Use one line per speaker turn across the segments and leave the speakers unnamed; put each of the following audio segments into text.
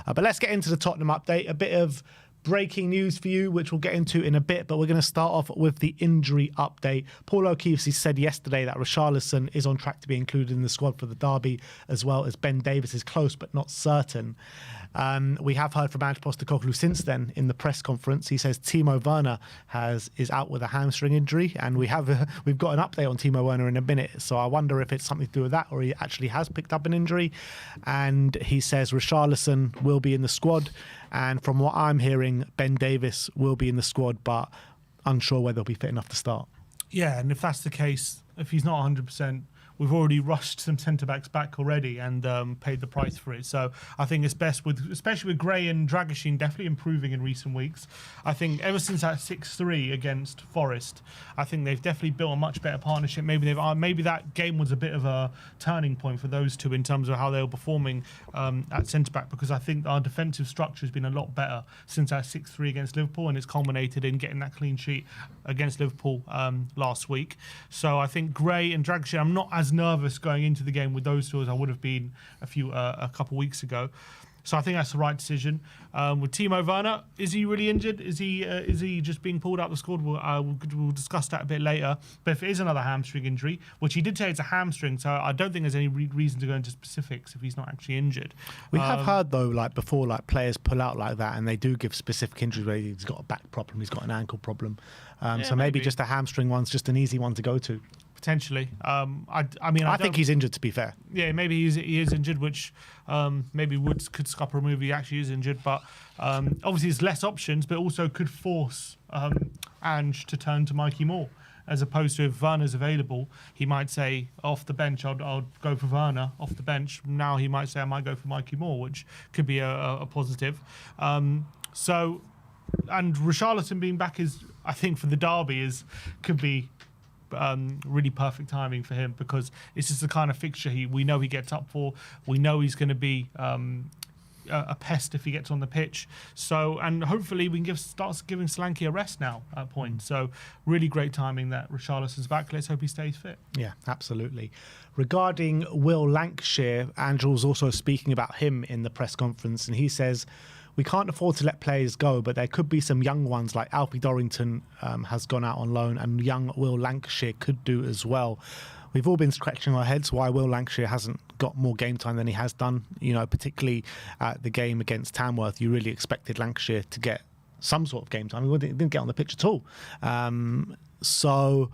But let's get into the Tottenham update. A bit of breaking news for you, which we'll get into in a bit, but we're going to start off with the injury update. Paul O'Keefe said yesterday that Richarlison is on track to be included in the squad for the derby, as well as Ben Davies is close but not certain. We have heard from Ange Postecoglou since then in the press conference. He says Timo Werner is out with a hamstring injury, and we've got an update on Timo Werner in a minute, so I wonder if it's something to do with that or he actually has picked up an injury. And he says Richarlison will be in the squad, and from what I'm hearing, Ben Davies will be in the squad, but unsure whether he'll be fit enough to start.
Yeah, and if that's the case, if he's not 100%, we've already rushed some centre-backs back already and paid the price for it. So I think it's best, especially with Gray and Dragoshin definitely improving in recent weeks. I think ever since that 6-3 against Forest, I think they've definitely built a much better partnership. Maybe that game was a bit of a turning point for those two in terms of how they were performing at centre-back, because I think our defensive structure has been a lot better since that 6-3 against Liverpool, and it's culminated in getting that clean sheet against Liverpool last week. So I think Gray and Dragoshin, I'm not as nervous going into the game with those two as I would have been a couple of weeks ago. So I think that's the right decision. With Timo Werner, is he really injured? Is he just being pulled out of the squad? We'll discuss that a bit later. But if it is another hamstring injury, which he did say it's a hamstring, so I don't think there's any reason to go into specifics if he's not actually injured.
We have heard though, like before, like players pull out like that, and they do give specific injuries where he's got a back problem, he's got an ankle problem. So maybe just a hamstring one's just an easy one to go to.
Potentially. I
think he's injured, to be fair.
Yeah, maybe he is injured, which maybe could scupper a move. He actually is injured, but obviously there's less options, but also could force Ange to turn to Mikey Moore, as opposed to if Werner's available, he might say off the bench, I'll go for Werner off the bench. Now he might say I might go for Mikey Moore, which could be a positive. And Richarlison being back I think for the derby could be really perfect timing for him, because this is the kind of fixture we know he gets up for. We know he's going to be a pest if he gets on the pitch. So, and hopefully we can start giving Solanke a rest now at point. So really great timing that Richarlison's back. Let's hope he stays fit.
Yeah, absolutely. Regarding Will Langshear, Andrew was also speaking about him in the press conference, and he says, we can't afford to let players go, but there could be some young ones like Alfie Dorrington has gone out on loan, and young Will Langshear could do as well. We've all been scratching our heads why Will Langshear hasn't got more game time than he has done. You know, particularly at the game against Tamworth, you really expected Langshear to get some sort of game time. He didn't get on the pitch at all. So,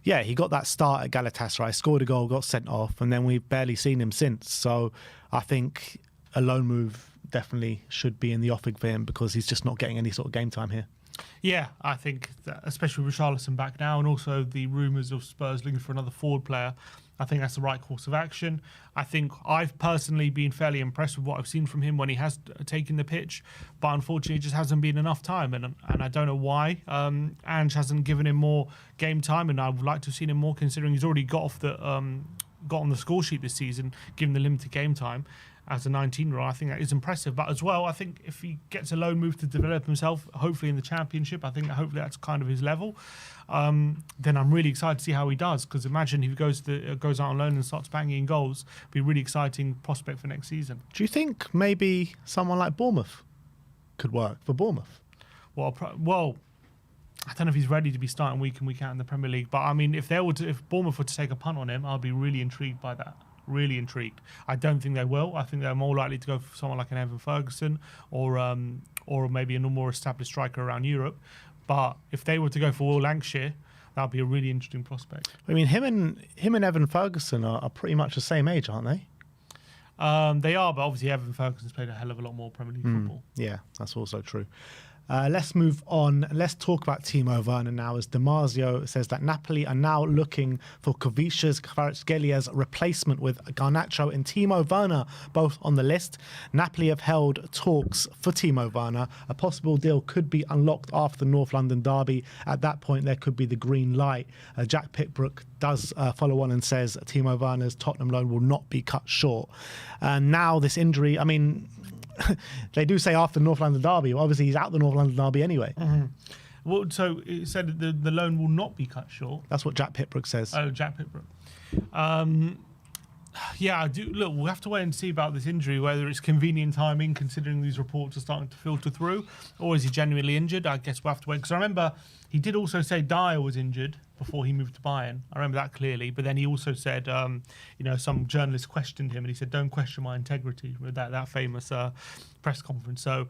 yeah, he got that start at Galatasaray, scored a goal, got sent off, and then we've barely seen him since. So I think a loan move definitely should be in the offing for him, because he's just not getting any sort of game time here.
Yeah, I think that, especially with Richarlison back now, and also the rumours of Spurs looking for another forward player, I think that's the right course of action. I think I've personally been fairly impressed with what I've seen from him when he has taken the pitch, but unfortunately it just hasn't been enough time, and I don't know why. Ange hasn't given him more game time, and I would like to have seen him more, considering he's already got on the score sheet this season, given the limited game time. As a 19-year-old, I think that is impressive. But as well, I think if he gets a loan move to develop himself, hopefully in the Championship, I think that hopefully that's kind of his level. Then I'm really excited to see how he does, because imagine if he goes out on loan and starts banging in goals, it'd be a really exciting prospect for next season.
Do you think maybe someone like Bournemouth could work for Bournemouth?
Well, I don't know if he's ready to be starting week in, week out in the Premier League. But I mean, if Bournemouth were to take a punt on him, I'd be really intrigued by that. Really intrigued. I don't think they will. I think they're more likely to go for someone like an Evan Ferguson or maybe a more established striker around Europe. But if they were to go for Will Langshear, that would be a really interesting prospect.
I mean, him and Evan Ferguson are pretty much the same age, aren't they?
They are, but obviously Evan Ferguson's played a hell of a lot more Premier League football. Yeah,
that's also true. Let's move on. Let's talk about Timo Werner now, as Damasio says that Napoli are now looking for Kvaratskhelia Kvaratskhelia replacement, with Garnacho and Timo Werner both on the list. Napoli have held talks for Timo Werner. A possible deal could be unlocked after the North London derby. At that point, there could be the green light. Jack Pitbrook does follow on and says Timo Werner's Tottenham loan will not be cut short. Now this injury, I mean, they do say after the North London derby. Obviously, he's out the North London derby anyway.
Mm-hmm. Well, so it said the loan will not be cut short.
That's what Jack Pitbrook says.
Oh, Jack Pitbrook. Yeah, I do. Look, we'll have to wait and see about this injury, whether it's convenient timing, considering these reports are starting to filter through, or is he genuinely injured? I guess we'll have to wait. Because I remember he did also say Dyer was injured before he moved to Bayern. I remember that clearly. But then he also said, some journalist questioned him, and he said, "Don't question my integrity," with that famous press conference. So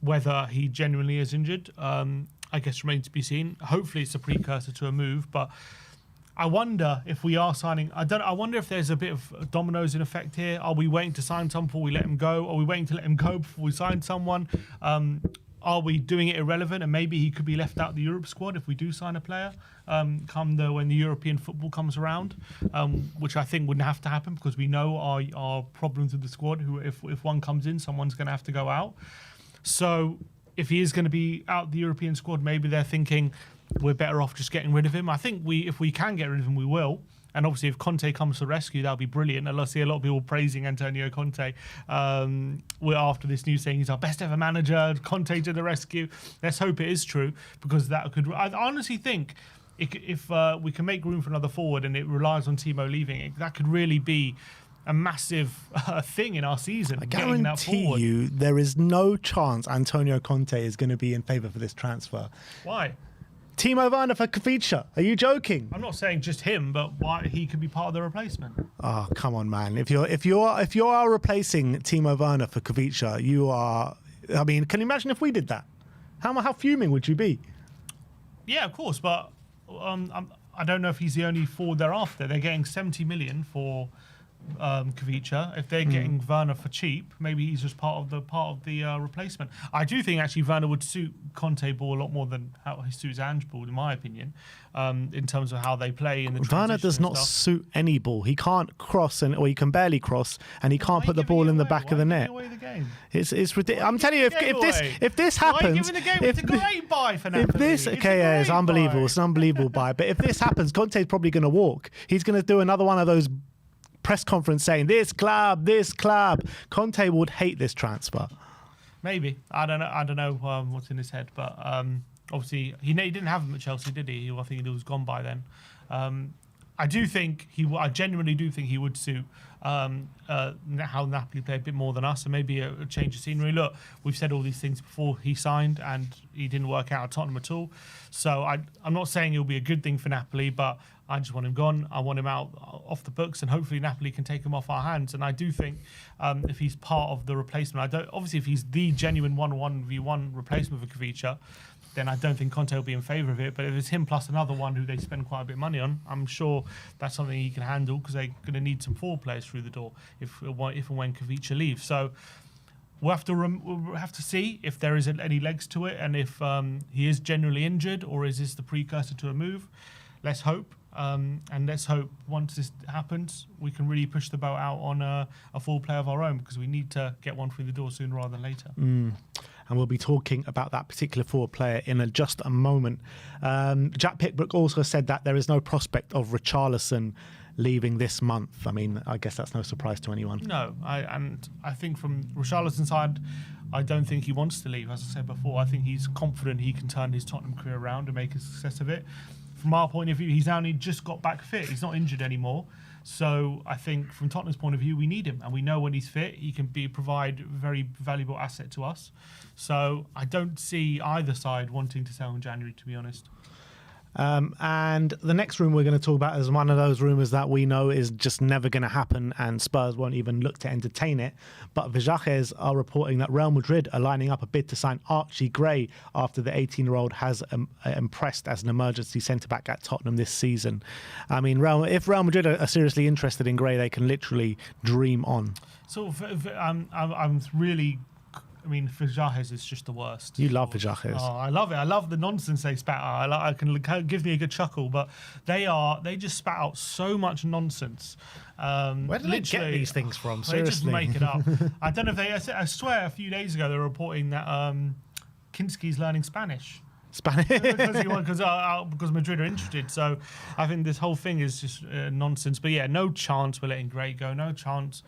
whether he genuinely is injured, I guess remains to be seen. Hopefully, it's a precursor to a move, but I wonder if we are signing. I wonder if there's a bit of dominoes in effect here. Are we waiting to sign someone before we let him go? Are we waiting to let him go before we sign someone? Are we doing it irrelevant and maybe he could be left out of the Europe squad if we do sign a player when the European football comes around, which I think wouldn't have to happen because we know our problems with the squad. Who if one comes in, someone's going to have to go out. So if he is going to be out the European squad, maybe they're thinking we're better off just getting rid of him. I think if we can get rid of him, we will. And obviously, if Conte comes to rescue, that'll be brilliant. And I see a lot of people praising Antonio Conte. We're after this news saying he's our best ever manager, Conte to the rescue. Let's hope it is true, because that could. I honestly think if we can make room for another forward and it relies on Timo leaving, that could really be a massive thing in our season.
I guarantee you there is no chance Antonio Conte is going to be in favour for this transfer.
Why?
Timo Werner for Kvicha. Are you joking?
I'm not saying just him, but why he could be part of the replacement.
Oh, come on, man. If you are replacing Timo Werner for Kvicha, you are. I mean, can you imagine if we did that? How fuming would you be?
Yeah, of course, but I don't know if he's the only forward they're after. They're getting 70 million for Kvicha. If they're getting Werner for cheap, maybe he's just part of the replacement. I do think actually Werner would suit Conte ball a lot more than how he suits Ange ball, in my opinion, in terms of how they play in the transition.
Werner does not suit any ball. He can't cross, or he can barely cross, and he can't put the ball in the back of the net.
Away the game?
It's ridiculous. I'm telling you, if this happens,
why are you giving the game? It's a great buy for Napoli.
It's unbelievable. It's an unbelievable buy. But if this happens, Conte's probably going to walk. He's going to do another one of those press conference saying this club. Conte would hate this transfer.
Maybe. I don't know what's in his head, but obviously he didn't have him at Chelsea, did he? I think he was gone by then. I genuinely do think he would suit how Napoli play a bit more than us, and maybe a change of scenery. Look, we've said all these things before he signed, and he didn't work out at Tottenham at all. So I'm not saying it'll be a good thing for Napoli, but I just want him gone. I want him out off the books, and hopefully Napoli can take him off our hands. And I do think if he's part of the replacement, obviously if he's the genuine 1-1v1 replacement for Kvicha, then I don't think Conte will be in favour of it. But if it's him plus another one who they spend quite a bit of money on, I'm sure that's something he can handle, because they're going to need some forward players through the door if and when Kvicha leaves. So we'll have to see if there is any legs to it, and if he is genuinely injured, or is this the precursor to a move. Let's hope. And let's hope once this happens, we can really push the boat out on a full player of our own, because we need to get one through the door sooner rather than later.
And we'll be talking about that particular forward player in just a moment. Jack Pickbrook also said that there is no prospect of Richarlison leaving this month. I mean, I guess that's no surprise to anyone.
No, I think from Richarlison's side, I don't think he wants to leave. As I said before, I think he's confident he can turn his Tottenham career around and make a success of it. From our point of view, he's only just got back fit. He's not injured anymore. So I think from Tottenham's point of view, we need him. And we know when he's fit, he can provide a very valuable asset to us. So I don't see either side wanting to sell in January, to be honest.
And the next rumour we're going to talk about is one of those rumours that we know is just never going to happen, and Spurs won't even look to entertain it. But Villages are reporting that Real Madrid are lining up a bid to sign Archie Gray after the 18-year-old has impressed as an emergency centre-back at Tottenham this season. I mean, if Real Madrid are seriously interested in Gray, they can literally dream on.
So I'm really... I mean, Villages is just the worst.
You love Villages.
Oh, I love it. I love the nonsense they spat out. I can give me a good chuckle, but they just spat out so much nonsense.
Where do they get these things from? Seriously,
they just make it up. I don't know if I swear a few days ago they were reporting that Kinski's learning Spanish. because Madrid are interested. So I think this whole thing is just nonsense. But yeah, no chance we're letting Gray go. No chance.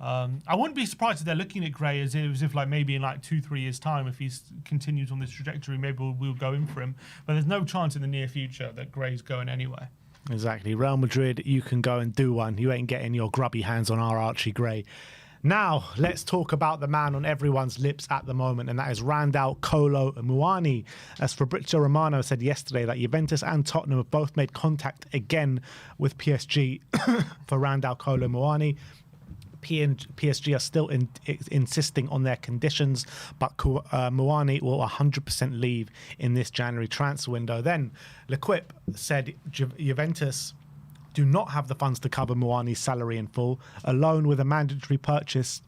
I wouldn't be surprised if they're looking at Gray as if like maybe in like 2-3 years' time, if he continues on this trajectory, maybe we'll go in for him. But there's no chance in the near future that Gray's going anywhere.
Exactly. Real Madrid, you can go and do one. You ain't getting your grubby hands on our Archie Gray. Now, let's talk about the man on everyone's lips at the moment, and that is Randall Kolo Muani. As Fabrizio Romano said yesterday, that Juventus and Tottenham have both made contact again with PSG for Randall Kolo Muani. PSG are still insisting on their conditions, but Muani will 100% leave in this January transfer window. Then, L'Equipe said Juventus do not have the funds to cover Muani's salary in full. A loan with a mandatory purchase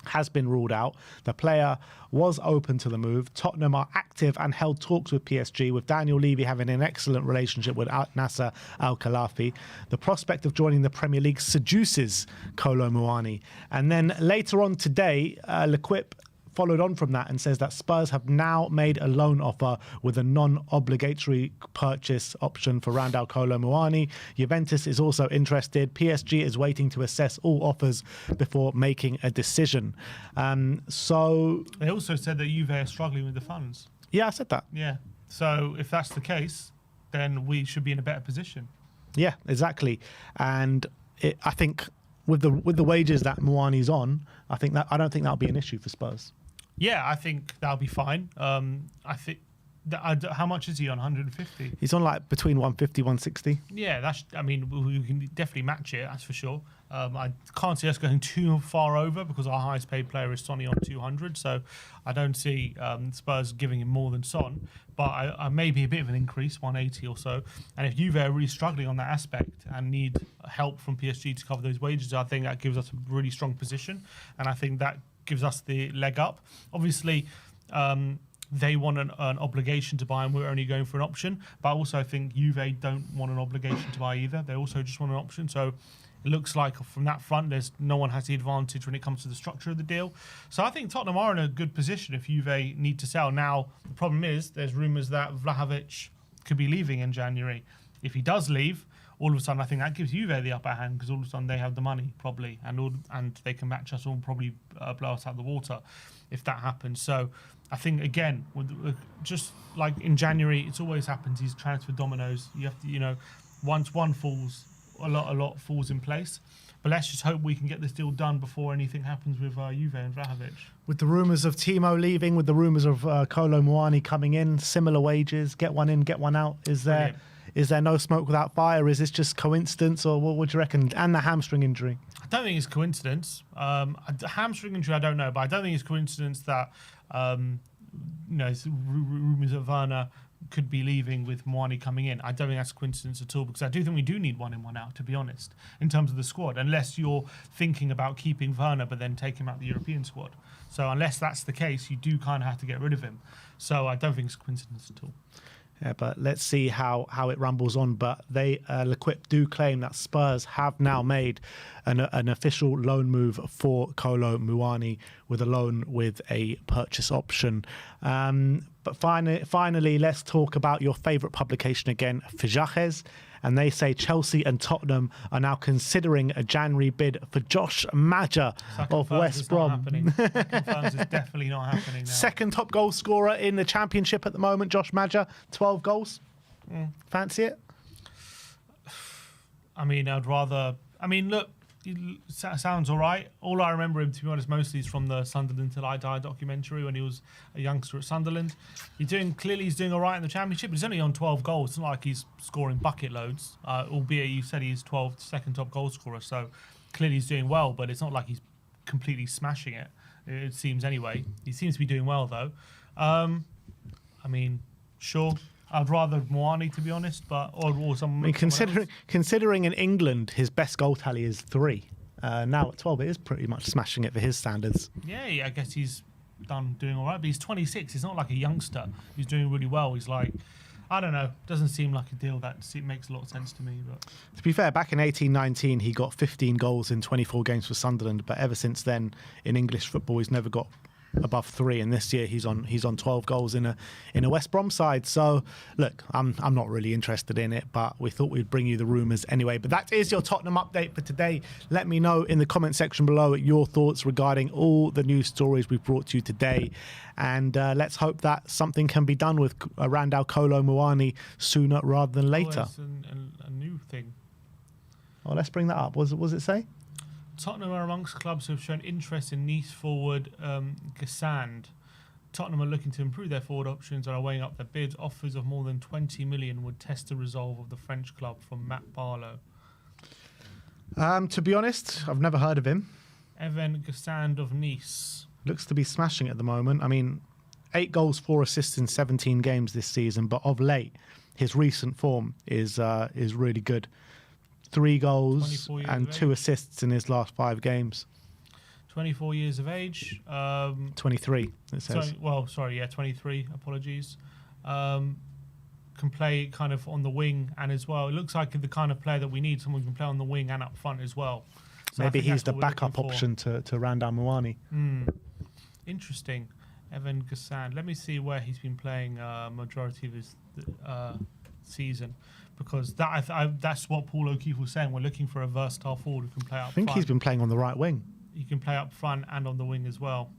has been ruled out. The player was open to the move. Tottenham are active and held talks with PSG, with Daniel Levy having an excellent relationship with Nasser Al-Khelaifi. The prospect of joining the Premier League seduces Kolo Muani. And then later on today, L'Equipe followed on from that and says that Spurs have now made a loan offer with a non-obligatory purchase option for Randall Kolo Muani. Juventus is also interested. PSG is waiting to assess all offers before making a decision. So
they also said that Juve are struggling with the funds.
Yeah, I said that.
Yeah. So if that's the case, then we should be in a better position.
Yeah, exactly. And I think with the wages that Muani's on, I don't think that'll be an issue for Spurs.
Yeah, I think that'll be fine. I think how much is he on? 150.
He's on like between 150, 160.
Yeah, we can definitely match it. That's for sure. I can't see us going too far over because our highest paid player is Sonny on 200. So I don't see Spurs giving him more than Son. But I maybe a bit of an increase, 180 or so. And if Juve are really struggling on that aspect and need help from PSG to cover those wages, I think that gives us a really strong position. And I think that gives us the leg up. Obviously, they want an obligation to buy, and we're only going for an option. But I also think Juve don't want an obligation to buy either. They also just want an option. So it looks like from that front, no one has the advantage when it comes to the structure of the deal. So I think Tottenham are in a good position if Juve need to sell. Now, the problem is there's rumours that Vlahovic could be leaving in January. If he does leave, all of a sudden I think that gives Juve the upper hand because all of a sudden they have the money probably and they can match us or probably blow us out of the water if that happens. So I think again, with just like in January, it's always happens. These transfer dominoes. You have to, once one falls, a lot falls in place. But let's just hope we can get this deal done before anything happens with Juve and Vlahovic.
With the rumours of Timo leaving, with the rumours of Kolo Muani coming in, similar wages, get one in, get one out. Is there no smoke without fire? Is this just coincidence, or what would you reckon? And the hamstring injury.
I don't think it's coincidence. Hamstring injury, I don't know, but I don't think it's coincidence that rumours of Werner could be leaving with Muani coming in. I don't think that's a coincidence at all because I do think we do need one in, one out, to be honest, in terms of the squad, unless you're thinking about keeping Werner but then take him out the European squad. So unless that's the case, you do kind of have to get rid of him. So I don't think it's a coincidence at all.
Yeah, but let's see how it rumbles on. But L'Equipe do claim that Spurs have now made an official loan move for Kolo Muani with a loan with a purchase option. But finally, let's talk about your favourite publication again, Fichajes. And they say Chelsea and Tottenham are now considering a January bid for Josh Maja of West Brom.
That confirms it's definitely not happening now.
Second top goal scorer in the Championship at the moment, Josh Maja, 12 goals. Fancy it?
Look, sounds all right. All I remember him, to be honest, mostly is from the Sunderland Till I Die documentary when he was a youngster at Sunderland. He's doing all right in the Championship, but he's only on 12 goals. It's not like he's scoring bucket loads, albeit you said he's 12th second top goal scorer, so clearly he's doing well, but it's not like he's completely smashing it. It seems anyway. He seems to be doing well, though. Sure. I'd rather Muani, to be honest, or someone.
Considering in England his best goal tally is 3. Now at 12, it is pretty much smashing it for his standards.
Yeah, I guess he's doing all right, but he's 26. He's not like a youngster. He's doing really well. He's like, I don't know, doesn't seem like a deal that makes a lot of sense to me. But
to be fair, back in 18-19, he got 15 goals in 24 games for Sunderland, but ever since then in English football, he's never got above 3, and this year he's on 12 goals in a West Brom side. So look, I'm not really interested in it, but we thought we'd bring you the rumours anyway. But that is your Tottenham update for today. Let me know in the comment section below your thoughts regarding all the news stories we've brought to you today, and let's hope that something can be done with Randall Kolo Muani sooner rather than later.
A new thing.
Oh, let's bring that up. What does it say?
Tottenham are amongst clubs who have shown interest in Nice forward Gassand. Tottenham are looking to improve their forward options and are weighing up their bids. Offers of more than 20 million would test the resolve of the French club, from Matt Barlow.
To be honest, I've never heard of him.
Evan Gassand of Nice.
Looks to be smashing at the moment. I mean, 8 goals, 4 assists in 17 games this season, but of late, his recent form is really good. 3 goals and 2 assists in his last 5 games.
24 years of age.
23, it says.
23. Apologies. Can play kind of on the wing and as well. It looks like the kind of player that we need, someone who can play on the wing and up front as well. So
maybe he's the backup option to Randall Muani.
Interesting. Evan Gassand. Let me see where he's been playing majority of his season, because that's what Paul O'Keefe was saying. We're looking for a versatile forward who can play up front.
I think he's been playing on the right wing.
He can play up front and on the wing as well.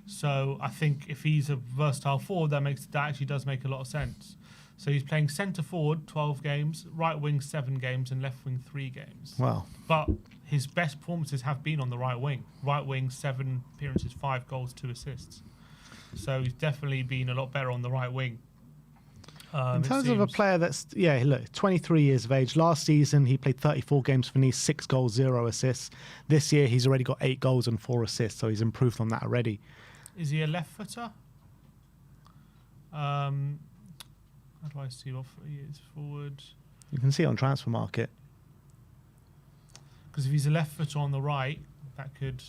So I think if he's a versatile forward, that actually does make a lot of sense. So he's playing centre forward 12 games, right wing 7 games, and left wing 3 games.
Wow.
But his best performances have been on the right wing. Right wing, 7 appearances, 5 goals, 2 assists. So he's definitely been a lot better on the right wing.
In terms of a player that's, 23 years of age. Last season, he played 34 games for Nice, 6 goals, 0 assists. This year, he's already got 8 goals and 4 assists, so he's improved on that already.
Is he a left footer? How do I see what he is forward?
You can see it on Transfer Market.
Because if he's a left footer on the right, that could...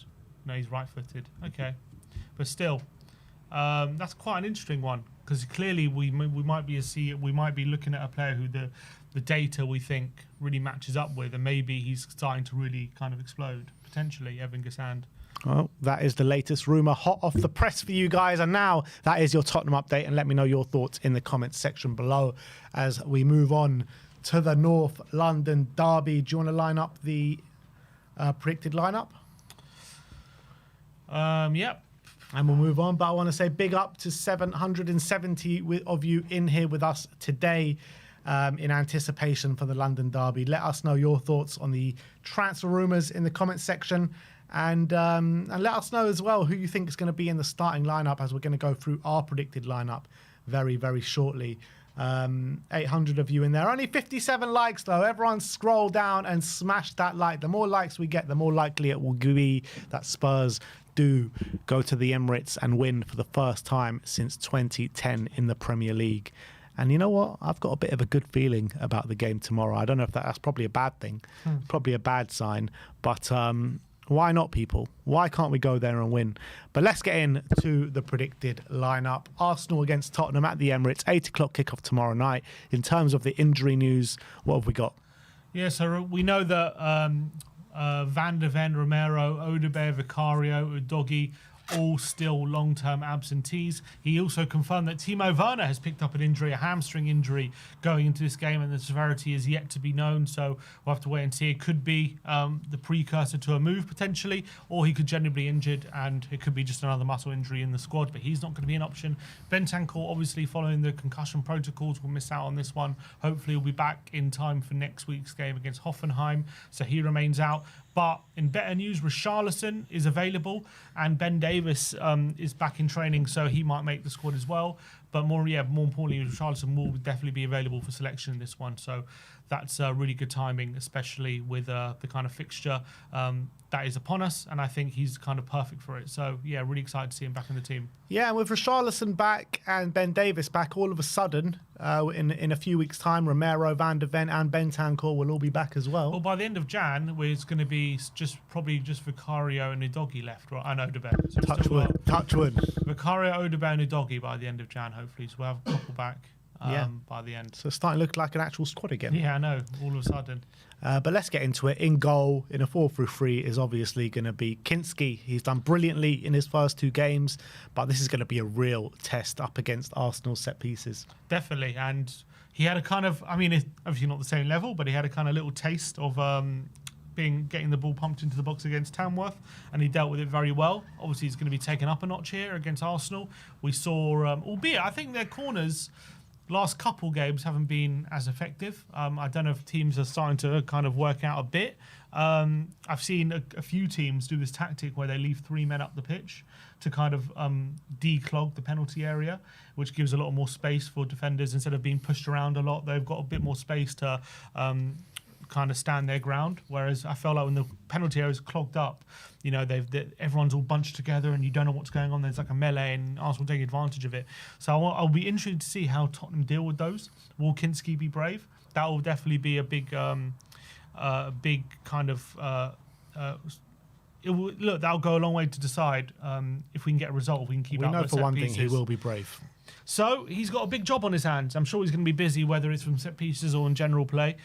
No, he's right footed. Okay. But still, that's quite an interesting one. Because clearly we might be looking at a player who the data we think really matches up with, and maybe he's starting to really kind of explode, potentially, Evan Gassand.
Well, that is the latest rumour hot off the press for you guys. And now that is your Tottenham update. And let me know your thoughts in the comments section below as we move on to the North London derby. Do you want to line up the predicted lineup?
Yep.
And we'll move on. But I want to say big up to 770 of you in here with us today in anticipation for the London derby. Let us know your thoughts on the transfer rumours in the comments section. And let us know as well who you think is going to be in the starting lineup, as we're going to go through our predicted lineup very, very shortly. 800 of you in there. Only 57 likes, though. Everyone scroll down and smash that like. The more likes we get, the more likely it will be that Spurs do go to the Emirates and win for the first time since 2010 in the Premier League. And you know what? I've got a bit of a good feeling about the game tomorrow. I don't know if that's probably a bad thing, probably a bad sign, but why not, people? Why can't we go there and win? But let's get into the predicted lineup. Arsenal against Tottenham at the Emirates, 8 o'clock kickoff tomorrow night. In terms of the injury news, what have we got?
Yeah, so we know that Van de Ven, Romero, Odegaard, Vicario, Udogie, all still long-term absentees. He also confirmed that Timo Werner has picked up an injury, a hamstring injury, going into this game, and the severity is yet to be known, so we'll have to wait and see. It could be the precursor to a move, potentially, or he could generally be injured, and it could be just another muscle injury in the squad, but he's not going to be an option. Bentancur, obviously, following the concussion protocols, will miss out on this one. Hopefully he'll be back in time for next week's game against Hoffenheim, so he remains out. But in better news, Richarlison is available, and Ben Davis is back in training, so he might make the squad as well. But more importantly, Richarlison will definitely be available for selection in this one. So that's really good timing, especially with the kind of fixture that is upon us. And I think he's kind of perfect for it. So, yeah, really excited to see him back in the team.
Yeah, and with Richarlison back and Ben Davis back, all of a sudden, in a few weeks' time, Romero, Van de Ven and Bentancur will all be back as well.
Well, by the end of Jan, it's going to be probably just Vicario and Udogie left, right? I know Odegaard. So
Touch wood.
Vicario, Odegaard and Udogie by the end of Jan, hopefully. So we'll have a couple back. by the end.
So it's starting to look like an actual squad again.
Yeah, I know, all of a sudden.
But let's get into it. In goal, in a 4-3-3, is obviously going to be Kinski. He's done brilliantly in his first 2 games, but this is going to be a real test up against Arsenal's set pieces.
Definitely, and he had a kind of, I mean, it's obviously not the same level, but he had a kind of little taste of getting the ball pumped into the box against Tamworth, and he dealt with it very well. Obviously, he's going to be taken up a notch here against Arsenal. We saw, albeit I think their corners last couple games haven't been as effective. I don't know if teams are starting to kind of work out a bit. I've seen a few teams do this tactic where they leave 3 men up the pitch to kind of declog the penalty area, which gives a lot more space for defenders. Instead of being pushed around a lot, they've got a bit more space to kind of stand their ground. Whereas I felt like when the penalty area is clogged up, you know, everyone's all bunched together and you don't know what's going on. There's like a melee and Arsenal take advantage of it. So I'll be interested to see how Tottenham deal with those. Will Kinski be brave? That will definitely be a big kind of that'll go a long way to decide if we can get a result. We can keep.
We
out
know
the
for
set
one
pieces.
thing he will be brave.
So he's got a big job on his hands. I'm sure he's going to be busy, whether it's from set pieces or in general play.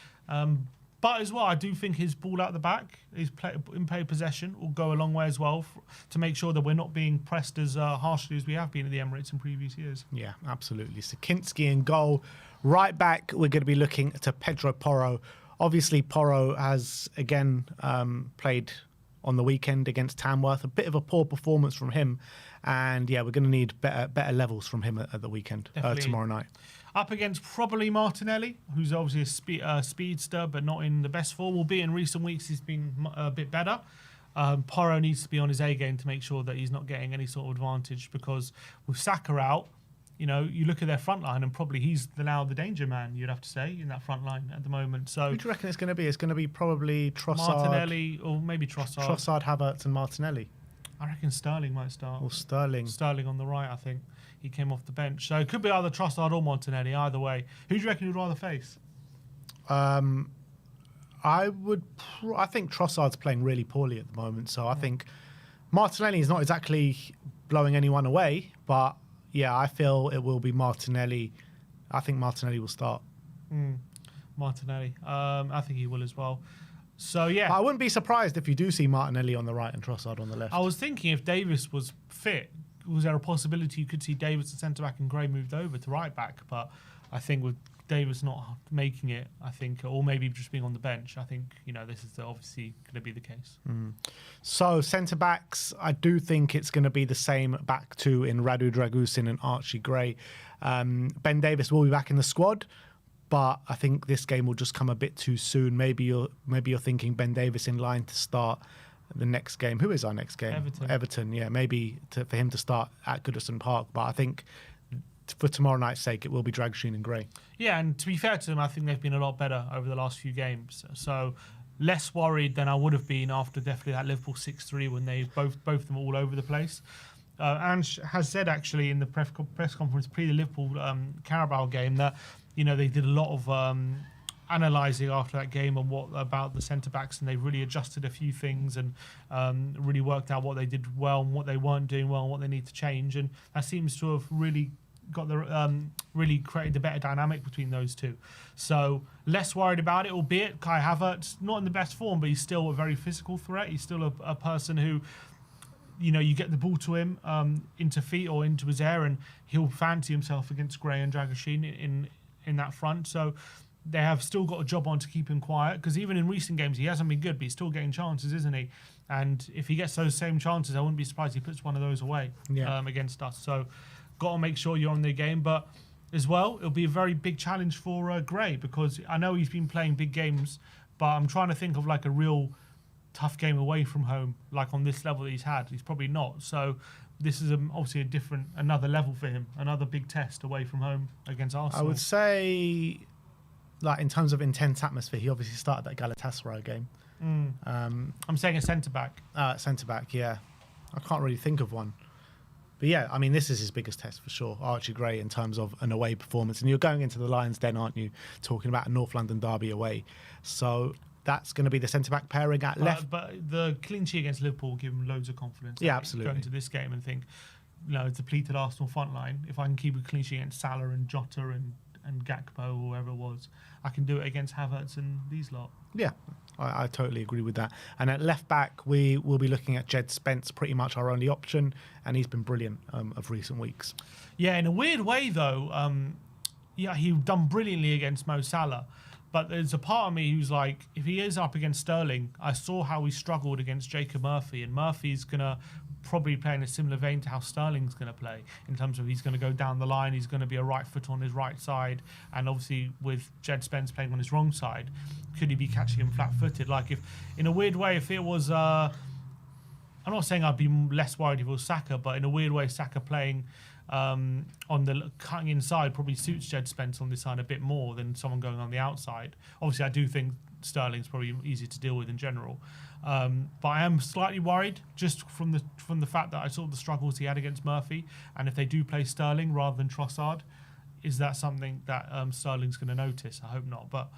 But as well, I do think his ball out the back, his play possession will go a long way as well to make sure that we're not being pressed as harshly as we have been at the Emirates in previous years.
Yeah, absolutely. So Kinski in goal. Right back, we're going to be looking to Pedro Porro. Obviously, Porro has, again, played on the weekend against Tamworth. A bit of a poor performance from him. And, yeah, we're going to need better levels from him at the weekend, tomorrow night.
Up against probably Martinelli, who's obviously a speedster, but not in the best form. Albeit in recent weeks, he's been a bit better. Porro needs to be on his A game to make sure that he's not getting any sort of advantage, because with Saka out, you know, you look at their front line and probably he's now the danger man, you'd have to say, in that front line at the moment. So
who do you reckon it's going to be? It's going to be probably Trossard,
Martinelli, or maybe Trossard.
Trossard, Havertz and Martinelli.
I reckon Sterling might start.
Or Sterling.
Sterling on the right, I think. He came off the bench. So it could be either Trossard or Martinelli, either way. Who do you reckon you'd rather face?
I think Trossard's playing really poorly at the moment. So I think Martinelli is not exactly blowing anyone away. But, yeah, I feel it will be Martinelli. I think Martinelli will start.
Martinelli. I think he will as well. So, yeah.
I wouldn't be surprised if you do see Martinelli on the right and Trossard on the left.
I was thinking if Davis was fit, was there a possibility you could see Davis at centre-back and Gray moved over to right-back? But I think with Davis not making it, I think, or maybe just being on the bench, I think, you know, this is obviously going to be the case.
So, centre-backs, I do think it's going to be the same back two in Radu Dragusin and Archie Gray. Ben Davis will be back in the squad, but I think this game will just come a bit too soon. Maybe you're thinking Ben Davis in line to start the next game. Who is our next game? Everton, yeah. Maybe for him to start at Goodison Park. But I think for tomorrow night's sake, it will be Dragusin and Gray. Yeah,
and to be fair to them, I think they've been a lot better over the last few games. So less worried than I would have been after definitely that Liverpool 6-3 when they both of them all over the place. Ange has said actually in the press conference pre the Liverpool Carabao game that, you know, they did a lot of analysing after that game on what about the centre backs, and they really adjusted a few things and really worked out what they did well and what they weren't doing well and what they need to change, and that seems to have really got the really created a better dynamic between those two. So less worried about it, albeit Kai Havertz not in the best form, but he's still a very physical threat. He's still a person who, you know, you get the ball to him into feet or into his air, and he'll fancy himself against Gray and Dragusin in that front. So they have still got a job on to keep him quiet, because even in recent games he hasn't been good, but he's still getting chances, isn't he? And if he gets those same chances, I wouldn't be surprised he puts one of those away against us. So got to make sure you're on their game. But as well, it'll be a very big challenge for Gray, because I know he's been playing big games, but I'm trying to think of like a real tough game away from home, like on this level that he's had. He's probably not. So this is obviously another level for him, another big test away from home against Arsenal.
I would say, like, in terms of intense atmosphere, he obviously started that Galatasaray game.
I'm saying a centre-back.
Centre-back, yeah. I can't really think of one. But yeah, I mean, this is his biggest test for sure, Archie Gray, in terms of an away performance. And you're going into the Lions Den, aren't you? Talking about a North London derby away. So that's going to be the centre-back pairing at left.
But the clean sheet against Liverpool will give him loads of confidence.
Yeah, absolutely.
Go into this game and think, you know, depleted Arsenal front line, if I can keep a clean sheet against Salah and Jota and Gakpo or whoever it was, I can do it against Havertz and these lot.
Yeah, I totally agree with that. And at left back, we will be looking at Jed Spence, pretty much our only option, and he's been brilliant of recent weeks.
Yeah, in a weird way though, he done brilliantly against Mo Salah. But there's a part of me who's like, if he is up against Sterling, I saw how he struggled against Jacob Murphy, and Murphy's going to probably play in a similar vein to how Sterling's going to play, in terms of he's going to go down the line, he's going to be a right foot on his right side, and obviously with Jed Spence playing on his wrong side, could he be catching him flat-footed? Like, if, in a weird way, if it was... I'm not saying I'd be less worried if it was Saka, but in a weird way, Saka playing on the cutting inside probably suits Jed Spence on this side a bit more than someone going on the outside. Obviously, I do think Sterling's probably easier to deal with in general, but I am slightly worried just from the fact that I saw the struggles he had against Murphy, and if they do play Sterling rather than Trossard, is that something that Sterling's going to notice? I hope not, but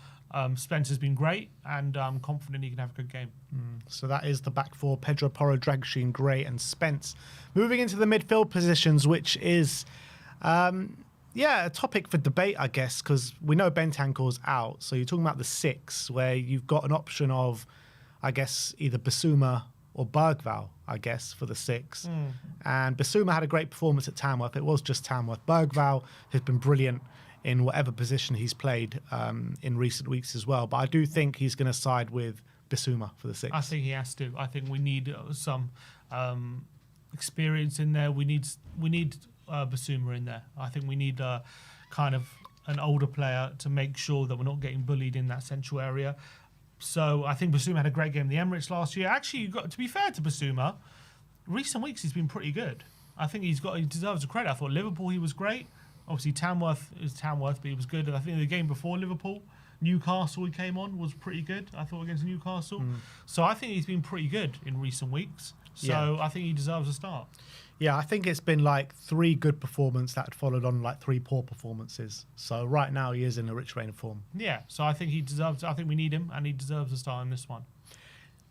Spence has been great, and I'm confident he can have a good game.
So that is the back four: Pedro Porro, Dragoshin, Gray and Spence. Moving into the midfield positions, which is a topic for debate, I guess, because we know Bentancur's out. So you're talking about the six, where you've got an option of, I guess, either Basuma or Bergvall, I guess, for the six. And Basuma had a great performance at Tamworth. It was just Tamworth. Bergvall has been brilliant in whatever position he's played in recent weeks as well. But I do think he's going to side with Basuma for the six.
I think he has to. I think we need some experience in there. We need Basuma in there. I think we need kind of an older player to make sure that we're not getting bullied in that central area. So I think Basuma had a great game in the Emirates last year. Actually, to be fair to Basuma, recent weeks he's been pretty good. I think he deserves the credit. I thought Liverpool, he was great. Obviously Tamworth is Tamworth, but he was good. And I think the game before Liverpool, Newcastle, he came on, was pretty good, I thought, against Newcastle. So I think he's been pretty good in recent weeks. So I think he deserves a start.
Yeah, I think it's been like 3 good performances that had followed on like 3 poor performances. So right now he is in a rich reign of form.
Yeah, so I think he deserves. I think we need him, and he deserves a start in this one.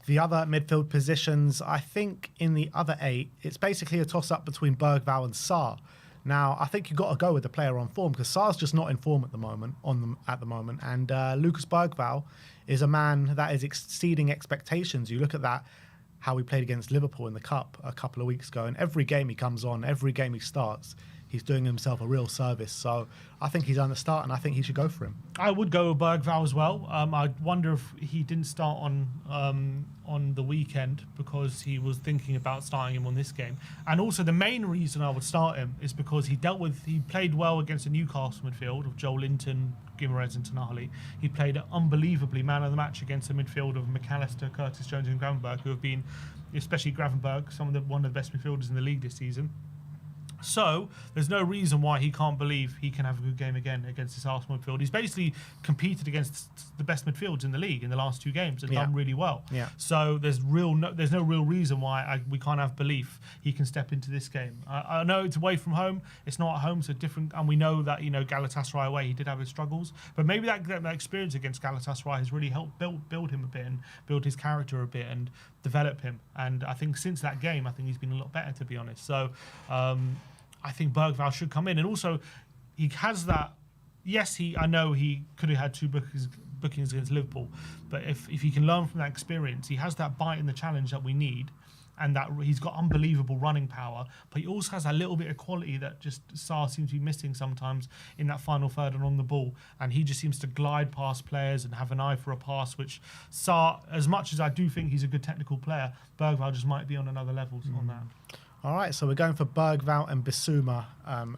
The other midfield positions, I think in the other 8, it's basically a toss-up between Bergvall and Sarr. Now, I think you've got to go with the player on form, because Sarr's just not in form at the moment. And Lucas Bergvall is a man that is exceeding expectations. You look at that, how he played against Liverpool in the Cup a couple of weeks ago, and every game he comes on, every game he starts, he's doing himself a real service. So I think he's on the start, and I think he should go for him.
I would go with Bergvall as well. I wonder if he didn't start on the weekend because he was thinking about starting him on this game. And also the main reason I would start him is because he played well against a Newcastle midfield of Joel Linton, Guimaraes and Tonali. He played unbelievably man of the match against a midfield of McAllister, Curtis Jones and Gravenberg, who have been, especially Gravenberg, one of the best midfielders in the league this season. So there's no reason why he can't believe he can have a good game again against this Arsenal midfield. He's basically competed against the best midfields in the league in the last 2 games and done really well. Yeah. So there's no real reason why we can't have belief he can step into this game. I know it's away from home, it's not at home, so different. And we know that Galatasaray away he did have his struggles, but maybe that experience against Galatasaray has really helped build him a bit and build his character a bit and develop him. And I think since that game, I think he's been a lot better, to be honest. So I think Bergvall should come in. And also, he has that... Yes, I know he could have had 2 bookings against Liverpool, but if he can learn from that experience, he has that bite in the challenge that we need, and that he's got unbelievable running power, but he also has that little bit of quality that just Sarr seems to be missing sometimes in that final third and on the ball, and he just seems to glide past players and have an eye for a pass, which Sarr, as much as I do think he's a good technical player, Bergvall just might be on another level on that.
All right, so we're going for Bergvall and Basuma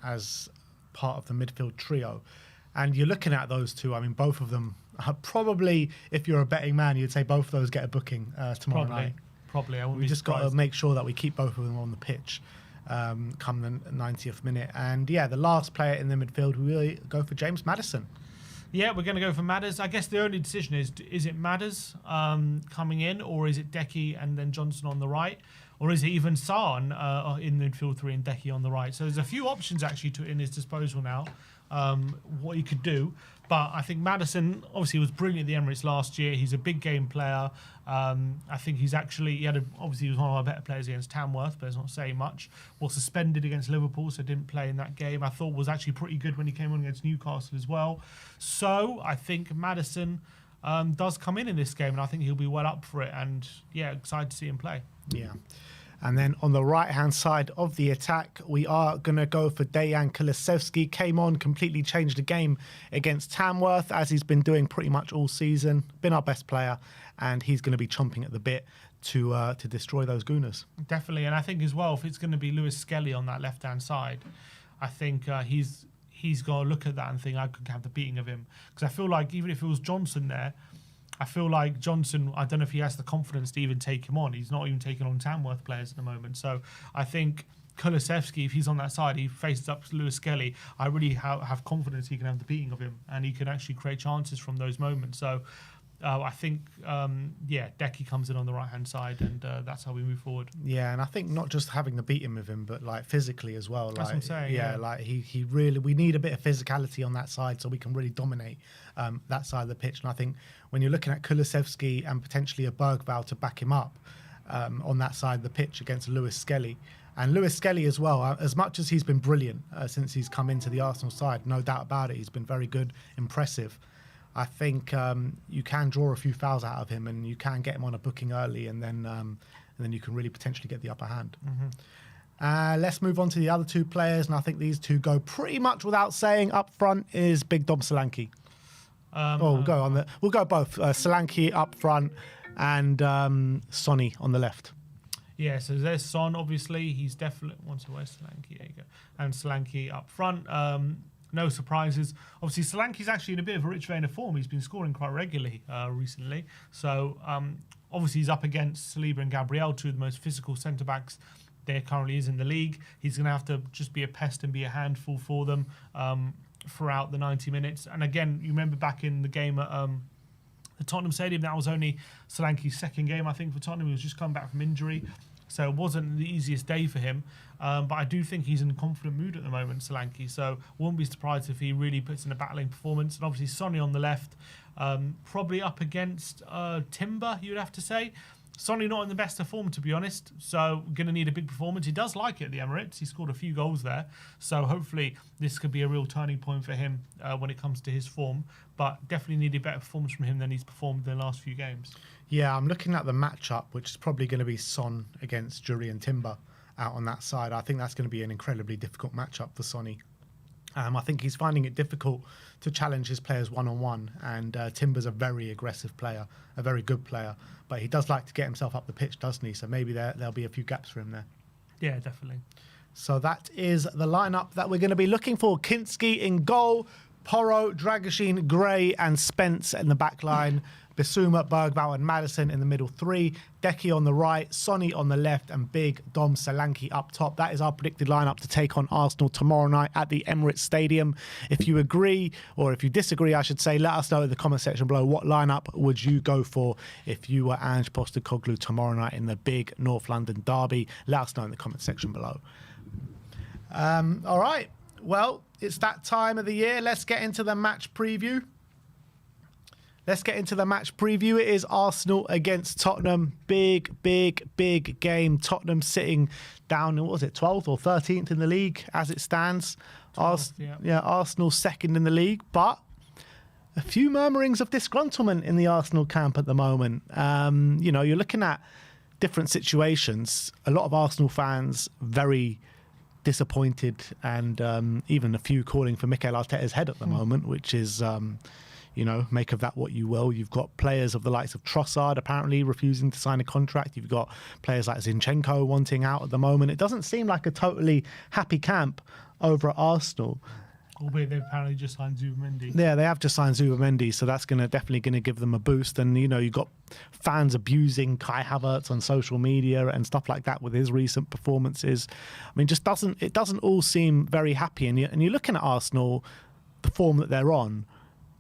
as part of the midfield trio. And you're looking at those two. I mean, both of them are probably, if you're a betting man, you'd say both of those get a booking tomorrow night. Probably. We just got to make sure that we keep both of them on the pitch come the 90th minute. And yeah, the last player in the midfield, we really go for James Maddison.
Yeah, we're going to go for Madders. I guess the only decision is it Madders coming in, or is it Decky and then Johnson on the right? Or is it even Son in the midfield three and Decky on the right? So there's a few options actually in his disposal now, what he could do. But I think Maddison obviously was brilliant at the Emirates last year. He's a big game player. I think he was one of our better players against Tamworth, but it's not saying much. Was suspended against Liverpool, so didn't play in that game. I thought was actually pretty good when he came on against Newcastle as well. So I think Maddison does come in this game, and I think he'll be well up for it. And yeah, excited to see him play.
Yeah. And then on the right-hand side of the attack, we are going to go for Dejan Kulusevski. Came on, completely changed the game against Tamworth, as he's been doing pretty much all season. Been our best player, and he's going to be chomping at the bit to destroy those Gooners. Definitely,
and I think as well, if it's going to be Lewis Skelly on that left-hand side, I think he's got to look at that and think I could have the beating of him. Because I feel like even if it was Johnson there, I feel like Johnson, I don't know if he has the confidence to even take him on. He's not even taking on Tamworth players at the moment. So I think Kulusevski, if he's on that side, he faces up to Lewis Skelly. I really have confidence he can have the beating of him and he can actually create chances from those moments. So I think, Decky comes in on the right-hand side and that's how we move forward.
Yeah, and I think not just having the beating with him, but like physically as well.
That's what I'm saying.
Yeah, like he really, we need a bit of physicality on that side so we can really dominate that side of the pitch. And I think when you're looking at Kulusevski and potentially a Bergvall to back him up on that side of the pitch against Lewis Skelly, and Lewis Skelly as well, as much as he's been brilliant since he's come into the Arsenal side, no doubt about it, he's been very good, impressive. I think you can draw a few fouls out of him and you can get him on a booking early and then you can really potentially get the upper hand. Mm-hmm. Let's move on to the other two players, and I think these two go pretty much without saying. Up front is Big Dom Solanke. We'll go both. Solanke up front and Sonny on the left.
Yeah, so there's Son, obviously. He's definitely... Where's Solanke? There you go. And Solanke up front. No surprises. Obviously, Solanke's actually in a bit of a rich vein of form. He's been scoring quite regularly recently. So, obviously, he's up against Saliba and Gabriel, two of the most physical centre-backs there currently is in the league. He's going to have to just be a pest and be a handful for them throughout the 90 minutes. And again, you remember back in the game at the Tottenham Stadium, that was only Solanke's second game, I think, for Tottenham. He was just coming back from injury. So it wasn't the easiest day for him. But I do think he's in a confident mood at the moment, Solanke. So won't be surprised if he really puts in a battling performance. And obviously Sonny on the left, probably up against Timber, you would have to say. Sonny not in the best of form, to be honest. So going to need a big performance. He does like it at the Emirates. He scored a few goals there. So hopefully this could be a real turning point for him when it comes to his form. But definitely need a better performance from him than he's performed in the last few games.
Yeah, I'm looking at the matchup, which is probably going to be Son against Jury and Timber out on that side. I think that's going to be an incredibly difficult matchup for Sonny. I think he's finding it difficult to challenge his players one-on-one, and Timber's a very aggressive player, a very good player, but he does like to get himself up the pitch, doesn't he? So maybe there'll be a few gaps for him there.
Yeah, definitely.
So that is the lineup that we're going to be looking for. Kinski in goal, Porro, Dragoshin, Gray and Spence in the back line. Bissouma, Bergvall and Maddison in the middle three. Decky on the right, Sonny on the left and Big Dom Solanke up top. That is our predicted lineup to take on Arsenal tomorrow night at the Emirates Stadium. If you agree, or if you disagree, I should say, let us know in the comment section below. What lineup would you go for if you were Ange Postecoglou tomorrow night in the big North London derby? Let us know in the comment section below. All right, well, it's that time of the year. Let's get into the match preview. It is Arsenal against Tottenham. Big game. Tottenham sitting down, what was it, 12th or 13th in the league as it stands. 12th, Arsenal second in the league, but a few murmurings of disgruntlement in the Arsenal camp at the moment. You're looking at different situations. A lot of Arsenal fans very disappointed, and even a few calling for Mikel Arteta's head at the moment, which is... make of that what you will. You've got players of the likes of Trossard apparently refusing to sign a contract. You've got players like Zinchenko wanting out at the moment. It doesn't seem like a totally happy camp over at Arsenal.
Albeit they've apparently just signed Zubimendi.
Yeah, they have just signed Zubimendi, so that's definitely going to give them a boost. And, you've got fans abusing Kai Havertz on social media and stuff like that with his recent performances. I mean, it doesn't all seem very happy. And you're looking at Arsenal, the form that they're on.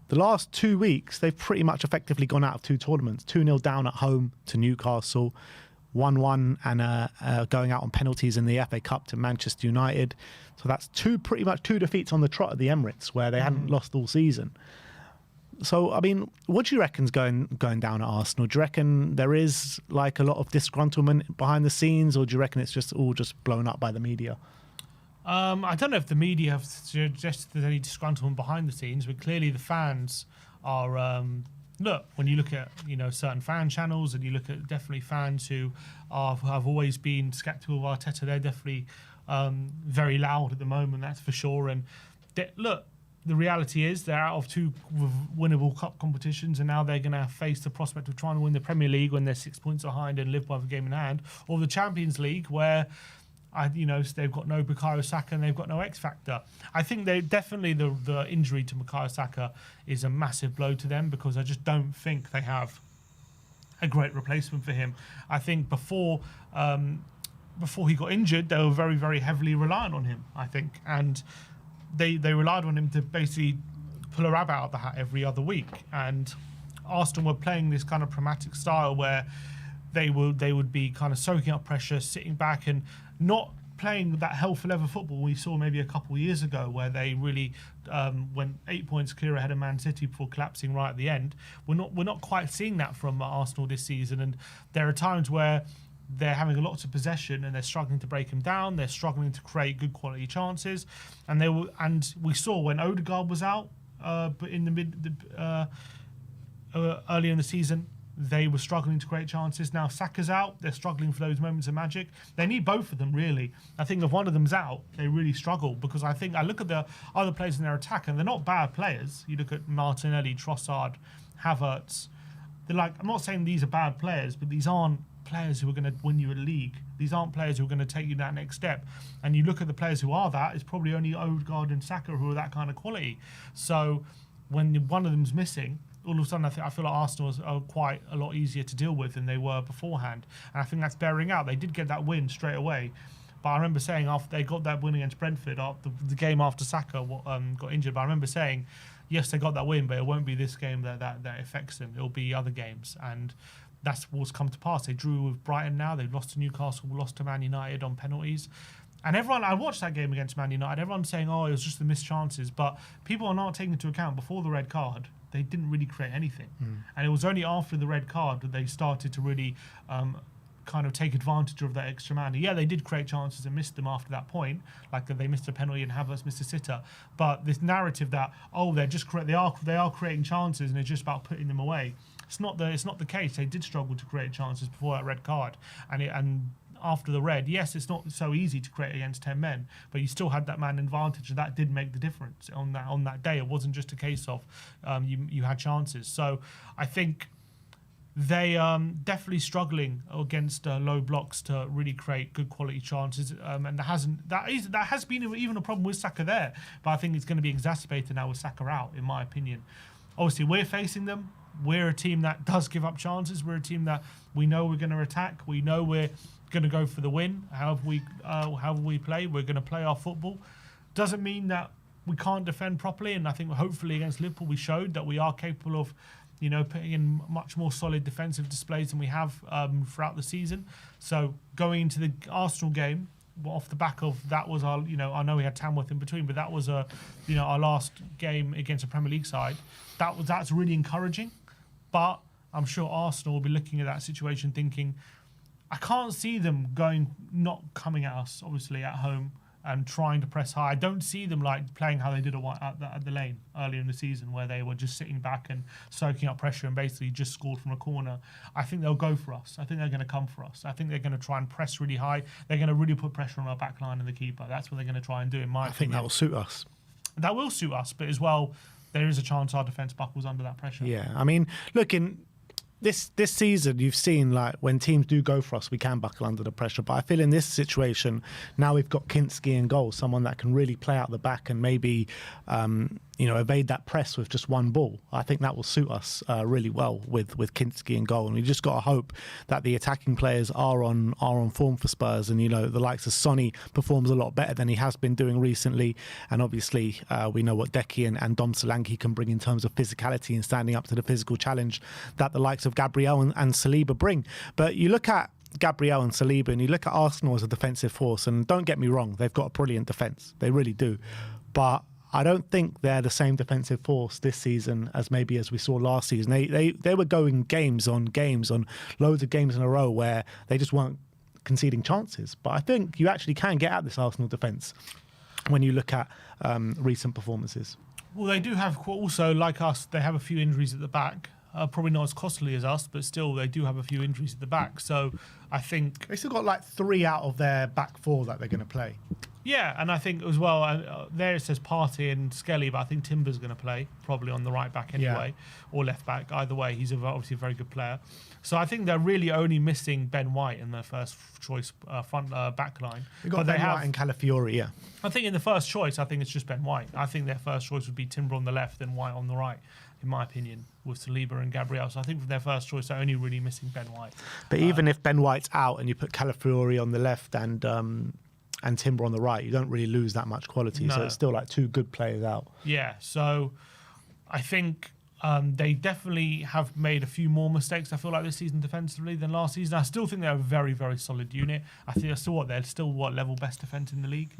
The last 2 weeks, they've pretty much effectively gone out of two tournaments. 2-0 down at home to Newcastle. 1-1 and going out on penalties in the FA Cup to Manchester United. So that's pretty much two defeats on the trot at the Emirates, where they hadn't lost all season. So, I mean, what do you reckon's going down at Arsenal? Do you reckon there is like a lot of disgruntlement behind the scenes, or do you reckon it's just all just blown up by the media?
I don't know if the media have suggested there's any disgruntlement behind the scenes, but clearly the fans are. Look, when you look at certain fan channels, and you look at definitely fans who have always been sceptical of Arteta, they're definitely very loud at the moment. That's for sure. And look, the reality is they're out of two winnable cup competitions, and now they're going to face the prospect of trying to win the Premier League when they're 6 points behind and live by the game in hand, or the Champions League where. They've got no Bukayo Saka and they've got no X factor. I think they definitely the injury to Bukayo Saka is a massive blow to them, because I just don't think they have a great replacement for him. I think before he got injured, they were very, very heavily reliant on him, I think, and they relied on him to basically pull a rabbit out of the hat every other week. And Arsenal were playing this kind of pragmatic style where they would be kind of soaking up pressure, sitting back and not playing that hell for leather football we saw maybe a couple of years ago, where they really went 8 points clear ahead of Man City before collapsing right at the end. We're not quite seeing that from Arsenal this season, and there are times where they're having a lot of possession and they're struggling to break them down. They're struggling to create good quality chances, and we saw when Odegaard was out, but in the earlier in the season, they were struggling to create chances. Now Saka's out, they're struggling for those moments of magic. They need both of them, really. I think if one of them's out, they really struggle, because I look at the other players in their attack and they're not bad players. You look at Martinelli, Trossard, Havertz. I'm not saying these are bad players, but these aren't players who are going to win you a league. These aren't players who are going to take you that next step. And you look at the players who are that, it's probably only Odegaard and Saka who are that kind of quality. So when one of them's missing, all of a sudden, I feel like Arsenal are quite a lot easier to deal with than they were beforehand. And I think that's bearing out. They did get that win straight away. But I remember saying after they got that win against Brentford, after the game after Saka got injured, but I remember saying, yes, they got that win, but it won't be this game that affects them. It'll be other games. And that's what's come to pass. They drew with Brighton now. They've lost to Newcastle, lost to Man United on penalties. And I watched that game against Man United, everyone's saying, it was just the missed chances. But people are not taking into account, before the red card, they didn't really create anything. And it was only after the red card that they started to really kind of take advantage of that extra man. Yeah, they did create chances and missed them after that point, like they missed a penalty and Havertz missed a sitter. But this narrative that they are creating chances and it's just about putting them away. It's not the case. They did struggle to create chances before that red card, and after the red, yes, it's not so easy to create against 10 men, but you still had that man advantage, and that did make the difference on that day. It wasn't just a case of you had chances. So I think they definitely struggling against low blocks to really create good quality chances, and that has been even a problem with Saka there. But I think it's going to be exacerbated now with Saka out, in my opinion. Obviously, we're facing them. We're a team that does give up chances. We're a team that we know we're going to attack. We know we're going to go for the win. However we play, we're going to play our football. Doesn't mean that we can't defend properly, and I think hopefully against Liverpool we showed that we are capable of putting in much more solid defensive displays than we have throughout the season. So going into the Arsenal game, off the back of that was our, I know we had Tamworth in between, but that was our last game against a Premier League side. That's really encouraging. But I'm sure Arsenal will be looking at that situation thinking, I can't see them not coming at us, obviously, at home and trying to press high. I don't see them like playing how they did at the Lane earlier in the season, where they were just sitting back and soaking up pressure and basically just scored from a corner. I think they'll go for us. I think they're going to come for us. I think they're going to try and press really high. They're going to really put pressure on our back line and the keeper. That's what they're going to try and do, in my opinion.
I think that will suit us.
That will suit us, but as well, there is a chance our defence buckles under that pressure.
Yeah, I mean, look, in this season, you've seen like when teams do go for us, we can buckle under the pressure. But I feel in this situation, now we've got Kinski in goal, someone that can really play out the back and maybe evade that press with just one ball. I think that will suit us really well with Kinski in goal. And we just got to hope that the attacking players are on form for Spurs. And the likes of Sonny performs a lot better than he has been doing recently. And obviously we know what Deki and Dom Solanke can bring in terms of physicality and standing up to the physical challenge that the likes of Gabriel and Saliba bring. But you look at Gabriel and Saliba and you look at Arsenal as a defensive force, and don't get me wrong, they've got a brilliant defence. They really do. But I don't think they're the same defensive force this season as maybe as we saw last season. They were going games on loads of games in a row where they just weren't conceding chances. But I think you actually can get at this Arsenal defence when you look at recent performances.
Well, they do have also, like us, they have a few injuries at the back. Probably not as costly as us, but still they do have a few injuries at the back. So I think
they still got like 3 out of their back 4 that they're going to play.
Yeah, and I think as well, there it says Partey and Skelly, but I think Timber's going to play, probably on the right back anyway, or left back. Either way, he's obviously a very good player. So I think they're really only missing Ben White in their first choice front back line.
They've got Ben White and Calafiori, yeah.
I think in the first choice, I think it's just Ben White. I think their first choice would be Timber on the left and White on the right, in my opinion, with Saliba and Gabriel. So I think for their first choice, they're only really missing Ben White.
But even if Ben White's out and you put Calafiori on the left and Timber on the right, you don't really lose that much quality. No. So it's still like 2 good players out.
Yeah, so I think they definitely have made a few more mistakes, I feel like, this season defensively than last season. I still think they're a very, very solid unit. I think they're still level best defence in the league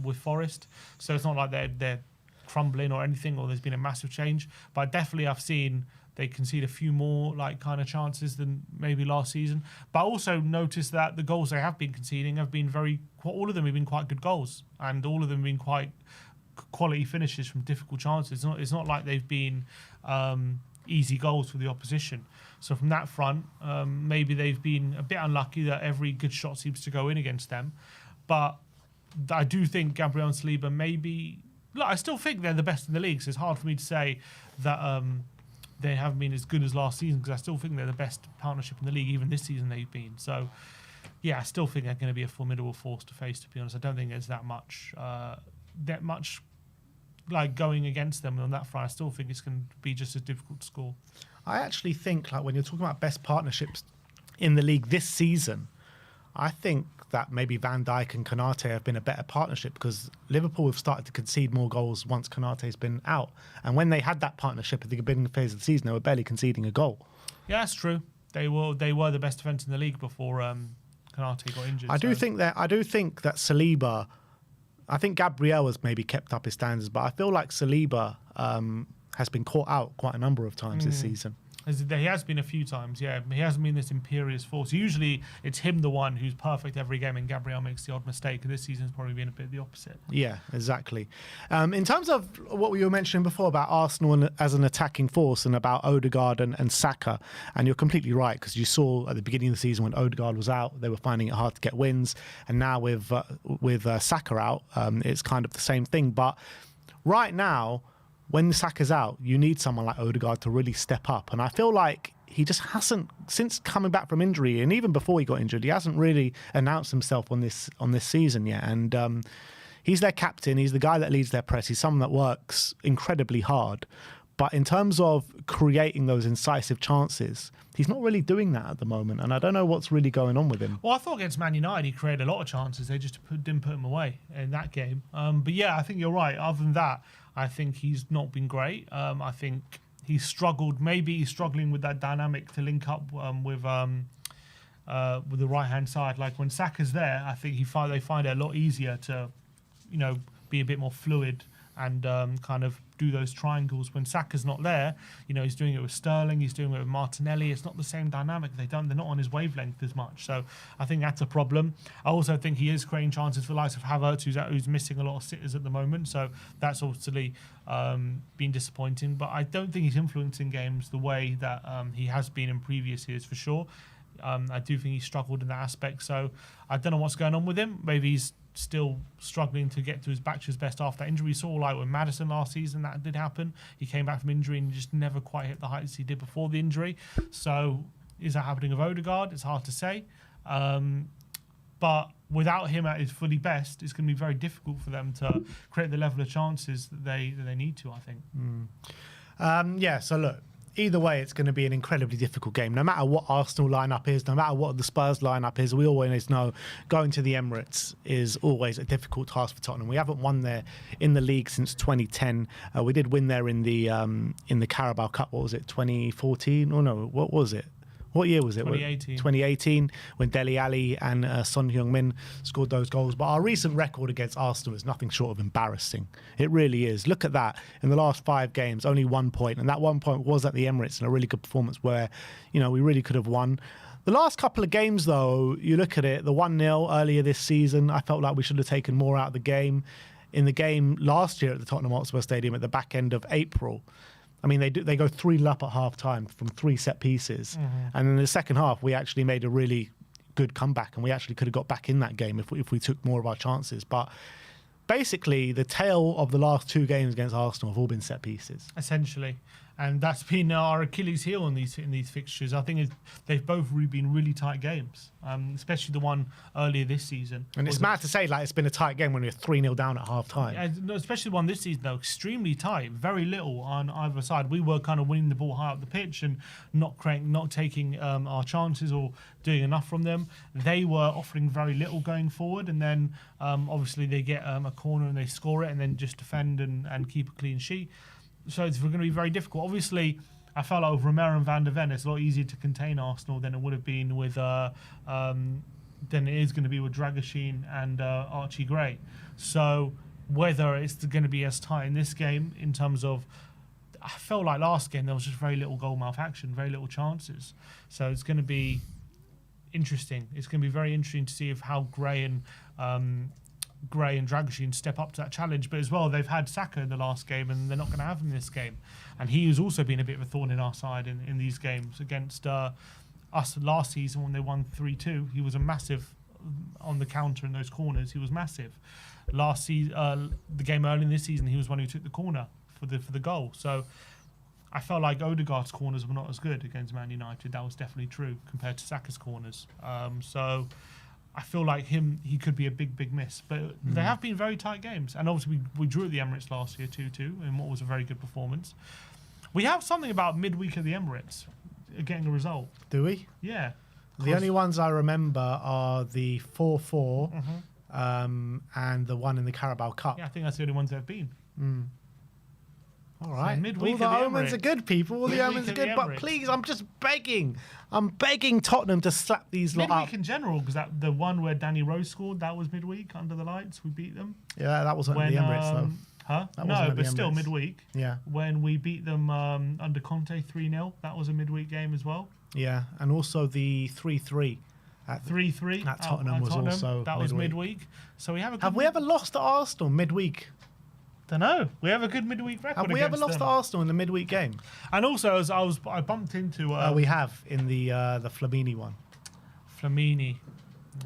with Forest. So it's not like they're crumbling or anything, or there's been a massive change. But definitely I've seen they concede a few more like kind of chances than maybe last season. But I also noticed that the goals they have been conceding have been all of them have been quite good goals, and all of them have been quite quality finishes from difficult chances. It's not like they've been easy goals for the opposition. So from that front, maybe they've been a bit unlucky that every good shot seems to go in against them. But I do think Gabriel and Saliba maybe... Look, I still think they're the best in the league, so it's hard for me to say that they haven't been as good as last season, because I still think they're the best partnership in the league. Even this season they've been. So, yeah, I still think they're going to be a formidable force to face, to be honest. I don't think there's that much like going against them on that front. I still think it's going to be just as difficult to score.
I actually think, like, when you're talking about best partnerships in the league this season, I think that maybe Van Dijk and Konate have been a better partnership, because Liverpool have started to concede more goals once Konate's been out. And when they had that partnership at the beginning phase of the season, they were barely conceding a goal.
Yeah, that's true. They were the best defence in the league before Konate got injured.
I do think that Saliba, I think Gabriel has maybe kept up his standards, but I feel like Saliba has been caught out quite a number of times this season.
He has been a few times, yeah. He hasn't been this imperious force. Usually it's him the one who's perfect every game, and Gabriel makes the odd mistake, and this season's probably been a bit the opposite. Yeah,
exactly. In terms of what we were mentioning before about Arsenal as an attacking force and about Odegaard and Saka, and you're completely right, because you saw at the beginning of the season when Odegaard was out, they were finding it hard to get wins, and now with Saka out, it's kind of the same thing. But right now, when Saka's out, you need someone like Odegaard to really step up. And I feel like he just hasn't, since coming back from injury, and even before he got injured, he hasn't really announced himself on this season yet. And he's their captain. He's the guy that leads their press. He's someone that works incredibly hard. But in terms of creating those incisive chances, he's not really doing that at the moment. And I don't know what's really going on with him.
Well, I thought against Man United, he created a lot of chances. They just didn't put him away in that game. But yeah, I think you're right. Other than that, I think he's not been great. I think he's struggled. Maybe he's struggling with that dynamic to link up with the right-hand side. Like when Saka's there, I think they find it a lot easier to, be a bit more fluid and kind of do those triangles. When Saka's not there, he's doing it with Sterling, he's doing it with Martinelli. It's not the same dynamic. They're not on his wavelength as much. So I think that's a problem. I also think he is creating chances for the likes of Havertz, who's missing a lot of sitters at the moment. So that's obviously been disappointing. But I don't think he's influencing games the way that he has been in previous years, for sure. I do think he's struggled in that aspect. So I don't know what's going on with him. Maybe he's still struggling to get back to his best after that injury. We saw like with Maddison last season, that did happen. He came back from injury and just never quite hit the heights he did before the injury. So is that happening with Odegaard? It's hard to say. But without him at his fully best, it's going to be very difficult for them to create the level of chances that they need to, I think.
So look, either way, it's going to be an incredibly difficult game. No matter what Arsenal lineup is, no matter what the Spurs lineup is, we always know going to the Emirates is always a difficult task for Tottenham. We haven't won there in the league since 2010. We did win there in the Carabao Cup. What was it, 2014? Oh no, what was it? What year was it?
2018.
2018, when Dele Alli and Son Heung-min scored those goals. But our recent record against Arsenal is nothing short of embarrassing. It really is. Look at that. In the last 5 games, only 1 point. And that 1 point was at the Emirates in a really good performance where, you know, we really could have won. The last couple of games, though, you look at it, the 1-0 earlier this season, I felt like we should have taken more out of the game. In the game last year at the Tottenham Hotspur Stadium at the back end of April, I mean, they go 3-0 up at half-time from 3 set pieces. And in the second half, we actually made a really good comeback, and we actually could have got back in that game if we took more of our chances. But basically, the tail of the last 2 games against Arsenal have all been set pieces.
Essentially. And that's been our Achilles heel in these fixtures. I think they've both been really tight games, especially the one earlier this season.
And it's mad to say, like, it's been a tight game when we're 3-0 down at half-time.
Yeah, no, especially the one this season, though, extremely tight, very little on either side. We were kind of winning the ball high up the pitch and not taking our chances or doing enough from them. They were offering very little going forward, and then obviously they get a corner and they score it and then just defend and keep a clean sheet. So it's going to be very difficult. Obviously, I felt like with Romero and Van der Ven, it's a lot easier to contain Arsenal than it would have been with than it is going to be with Dragoshin and Archie Gray. So whether it's going to be as tight in this game in terms of, I felt like last game there was just very little goal mouth action, very little chances. So it's going to be interesting. It's going to be very interesting to see how Gray and Dragoshin step up to that challenge. But as well, they've had Saka in the last game and they're not going to have him this game. And he has also been a bit of a thorn in our side in these games. Against us last season when they won 3-2, he was a massive on the counter in those corners. He was massive. Last season, the game early in this season, he was one who took the corner for the goal. So I felt like Odegaard's corners were not as good against Man United. That was definitely true compared to Saka's corners. So I feel like he could be a big miss. But they have been very tight games. And obviously we drew at the Emirates last year 2-2 in what was a very good performance. We have something about midweek at the Emirates getting a result.
Do we?
Yeah.
The only ones I remember are the 4-4 and the one in the Carabao Cup.
Yeah, I think that's the only ones they've been.
All right.
So midweek
all the
at the
omens
Emirates.
are good, people. All the
Midweek
omens are
at the
good. But
Emirates.
please, I'm just begging. I'm begging Tottenham to slap these lot
Midweek
up.
in general, because the one where Danny Rose scored, that was midweek under the lights. We beat them.
Yeah, that wasn't at the Emirates, though.
Huh?
That wasn't
No,
at the
but still
Emirates.
midweek.
Yeah.
When we beat them under Conte 3-0, that was a midweek game as well.
Yeah, and also the 3-3 at
3-3
at Tottenham was also
that was
midweek.
midweek. So we have a good
Have we ever lost to Arsenal midweek?
Don't know. We have a good midweek record.
Have we ever
against
lost to
them.
Arsenal in the midweek game?
And also, as I bumped into
We have in the Flamini one.
Flamini.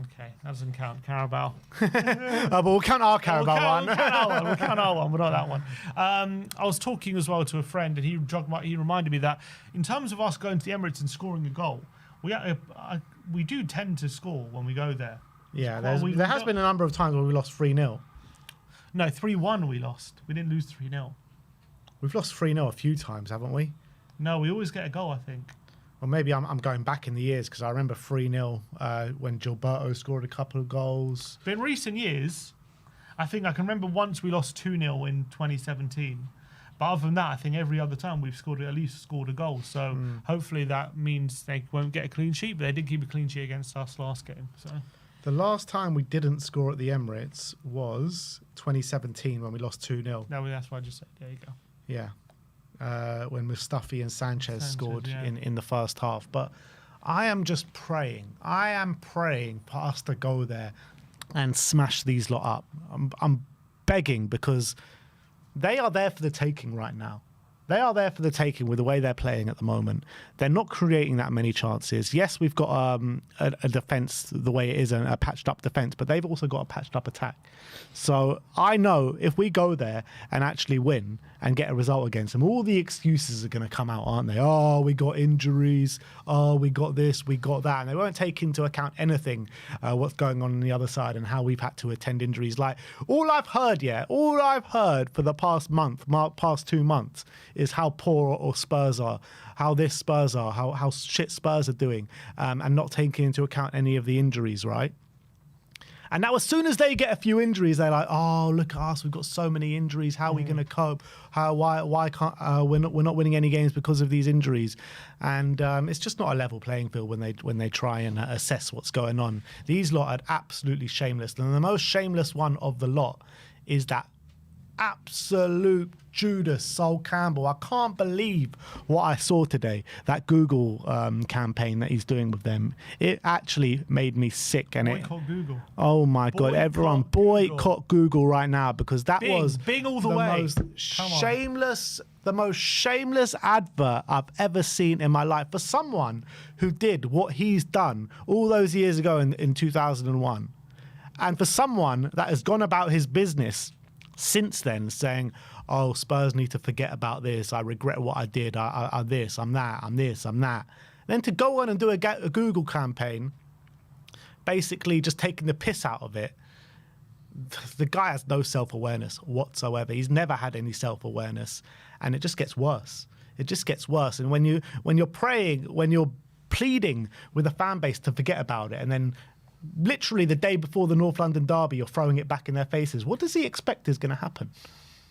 Okay, that doesn't count. Carabao.
But we'll count our Carabao one.
We'll count our one, but not that one. I was talking as well to a friend, and he reminded me that in terms of us going to the Emirates and scoring a goal, we do tend to score when we go there.
Yeah, there has been a number of times where we lost 3-0.
No, 3-1 we lost. We didn't lose 3-0.
We've lost 3-0 a few times, haven't we?
No, we always get a goal, I think.
Or maybe I'm going back in the years because I remember 3-0 when Gilberto scored a couple of goals.
But in recent years, I think I can remember once we lost 2-0 in 2017. But other than that, I think every other time we've at least scored a goal. So hopefully that means they won't get a clean sheet. But they did keep a clean sheet against us last game. So
the last time we didn't score at the Emirates was 2017 when we lost 2-0.
that's what I just said. There you go.
Yeah. When Mustafi and Sanchez scored
yeah.
in the first half. But I am just praying. I am praying for us to go there and smash these lot up. I'm begging because they are there for the taking right now. They are there for the taking with the way they're playing at the moment. They're not creating that many chances. Yes, we've got a defence the way it is, a patched up defence, but they've also got a patched up attack. So I know if we go there and actually win and get a result against them, all the excuses are going to come out, aren't they? Oh, we got injuries. Oh, we got this, we got that. And they won't take into account anything, what's going on the other side and how we've had to attend injuries. Like, all I've heard for the past 2 months is how poor or Spurs are, how this Spurs are, how shit Spurs are doing, and not taking into account any of the injuries, right? And now as soon as they get a few injuries, they're like, oh, look at us, we've got so many injuries. How are we going to cope? Why can't we're not winning any games because of these injuries? And it's just not a level playing field when they try and assess what's going on. These lot are absolutely shameless. And the most shameless one of the lot is that absolute Judas, Sol Campbell. I can't believe what I saw today, that Google campaign that he's doing with them. It actually made me sick. And
boycott Google.
Oh my God, everyone boycott Google right now, because that was
Bing all the way.
The most shameless advert I've ever seen in my life for someone who did what he's done all those years ago in 2001. And for someone that has gone about his business since then saying, oh, Spurs need to forget about this. I regret what I did. I'm this, I'm that, I'm this, I'm that. Then to go on and do a Google campaign, basically just taking the piss out of it. The guy has no self-awareness whatsoever. He's never had any self-awareness, and it just gets worse. It just gets worse. And when you're praying, when you're pleading with a fan base to forget about it, and then literally the day before the North London derby, you're throwing it back in their faces. What does he expect is going to happen?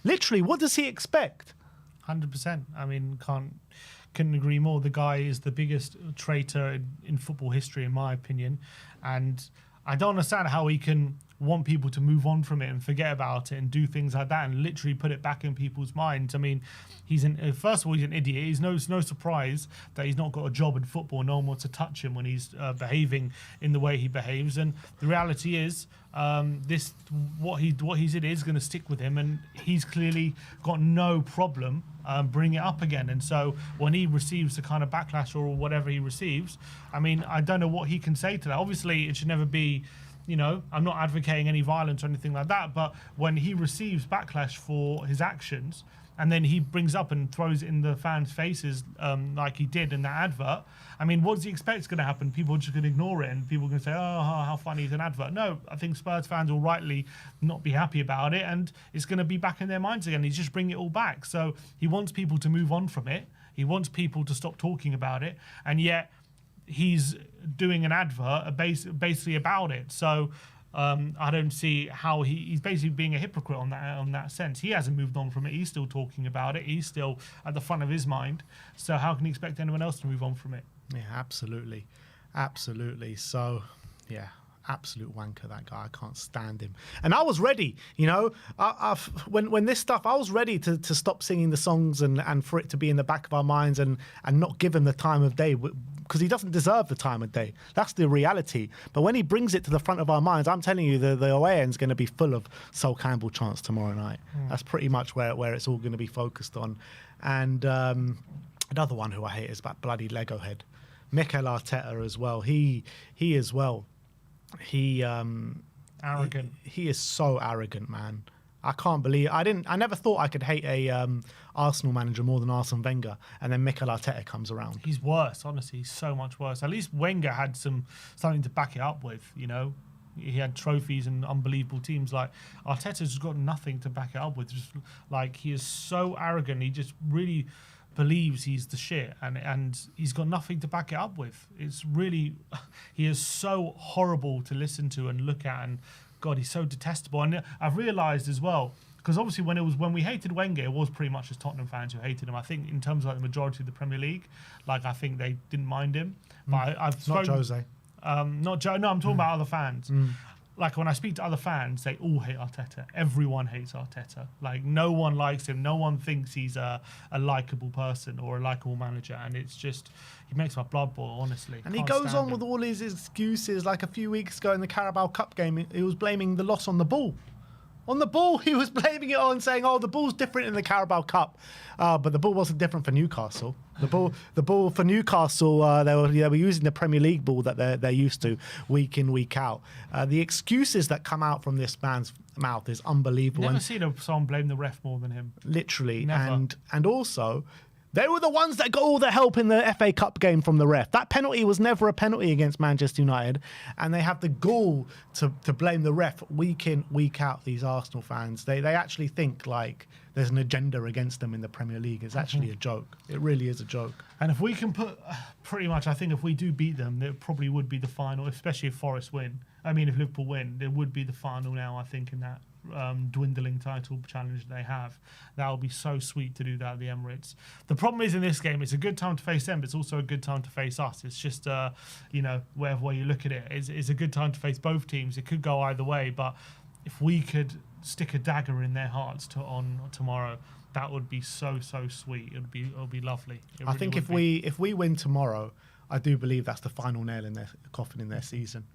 Literally, what does he expect?
100%. I mean, couldn't agree more. The guy is the biggest traitor in football history, in my opinion. And I don't understand how he can want people to move on from it and forget about it and do things like that and literally put it back in people's minds. I mean, first of all, he's an idiot. It's no surprise that he's not got a job in football. No one wants to touch him when he's behaving in the way he behaves. And the reality is, what he did is going to stick with him, and he's clearly got no problem bringing it up again. And so when he receives the kind of backlash or whatever he receives, I mean, I don't know what he can say to that. Obviously, it should never be, I'm not advocating any violence or anything like that, but when he receives backlash for his actions and then he brings up and throws it in the fans' faces like he did in that advert, I mean, what does he expect is going to happen? People are just going to ignore it, and people are going to say, oh, how funny is an advert? No, I think Spurs fans will rightly not be happy about it, and it's going to be back in their minds again. He's just bringing it all back. So he wants people to move on from it. He wants people to stop talking about it, and yet he's doing an advert basically about it. So I don't see how he's basically being a hypocrite on that sense. He hasn't moved on from it. He's still talking about it. He's still at the front of his mind. So how can he expect anyone else to move on from it?
Yeah, absolutely. So, yeah, absolute wanker, that guy. I can't stand him. And I was ready, when this stuff, I was ready to stop singing the songs and for it to be in the back of our minds and not give him the time of day, because he doesn't deserve the time of day. That's the reality. But when he brings it to the front of our minds, I'm telling you, the away end's going to be full of Sol Campbell chants tomorrow night. That's pretty much where it's all going to be focused on. And another one who I hate is that bloody Lego head, Mikel Arteta as well. He as well.
Arrogant.
He is so arrogant, man. I can't believe I never thought I could hate a Arsenal manager more than Arsene Wenger, and then Mikel Arteta comes around.
He's worse, honestly. He's so much worse. At least Wenger had something to back it up with, He had trophies and unbelievable teams. Like, Arteta's got nothing to back it up with. Just like, he is so arrogant. He just really believes he's the shit, and he's got nothing to back it up with. It's really, he is so horrible to listen to and look at, and God, he's so detestable. And I've realised as well, because obviously when we hated Wenger, it was pretty much as Tottenham fans who hated him. I think in terms of like the majority of the Premier League, like I think they didn't mind him. But I've spoken,
not Jose.
Not Joe. No, I'm talking about other fans. Like when I speak to other fans, they all hate Arteta. Everyone hates Arteta. Like no one likes him. No one thinks he's a likable person or a likable manager. And it's just, he makes my blood boil, honestly.
And he goes on with all his excuses. Like a few weeks ago in the Carabao Cup game, he was blaming the loss on the ball. On the ball, he was blaming it on, saying, "Oh, the ball's different in the Carabao Cup," but the ball wasn't different for Newcastle. The ball for Newcastle, they were using the Premier League ball that they're used to week in, week out. The excuses that come out from this man's mouth is unbelievable.
Never seen someone blame the ref more than him.
Literally,
Never.
and also, They were the ones that got all the help in the FA Cup game from the ref. That penalty was never a penalty against Manchester United, and they have the gall to blame the ref week in, week out, these Arsenal fans. They actually think like there's an agenda against them in the Premier League. It's actually a joke. It really is a joke.
And if we can put, pretty much, I think if we do beat them, it probably would be the final, especially if Forest win. I mean, if Liverpool win, it would be the final now, I think, in that dwindling title challenge they have. That would be so sweet to do that at the Emirates. The problem is in this game, it's a good time to face them, but it's also a good time to face us. It's just, whatever way you look at it, it's a good time to face both teams. It could go either way, but if we could stick a dagger in their hearts on tomorrow, that would be so sweet. It would be lovely.
I think if we win tomorrow, I do believe that's the final nail in their coffin in their season.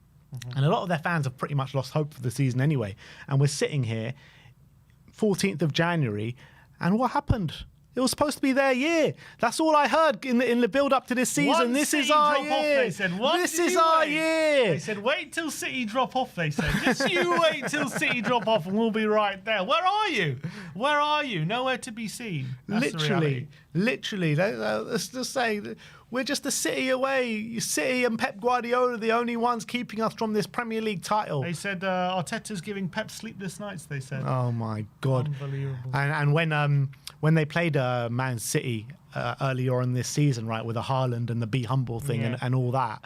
And a lot of their fans have pretty much lost hope for the season anyway. And we're sitting here, 14th of January, and what happened? It was supposed to be their year. That's all I heard in the build-up to this season. This is our year.
They said,
this is our year.
They said, wait till City drop off, they said. Just you wait till City drop off and we'll be right there. Where are you? Where are you? Nowhere to be seen. That's
literally. Let's just say we're just a City away. City and Pep Guardiola are the only ones keeping us from this Premier League title.
They said Arteta's giving Pep sleepless nights, they said.
Oh, my God.
Unbelievable.
And when they played Man City earlier on this season, right, with the Haaland and the Be Humble thing and all that,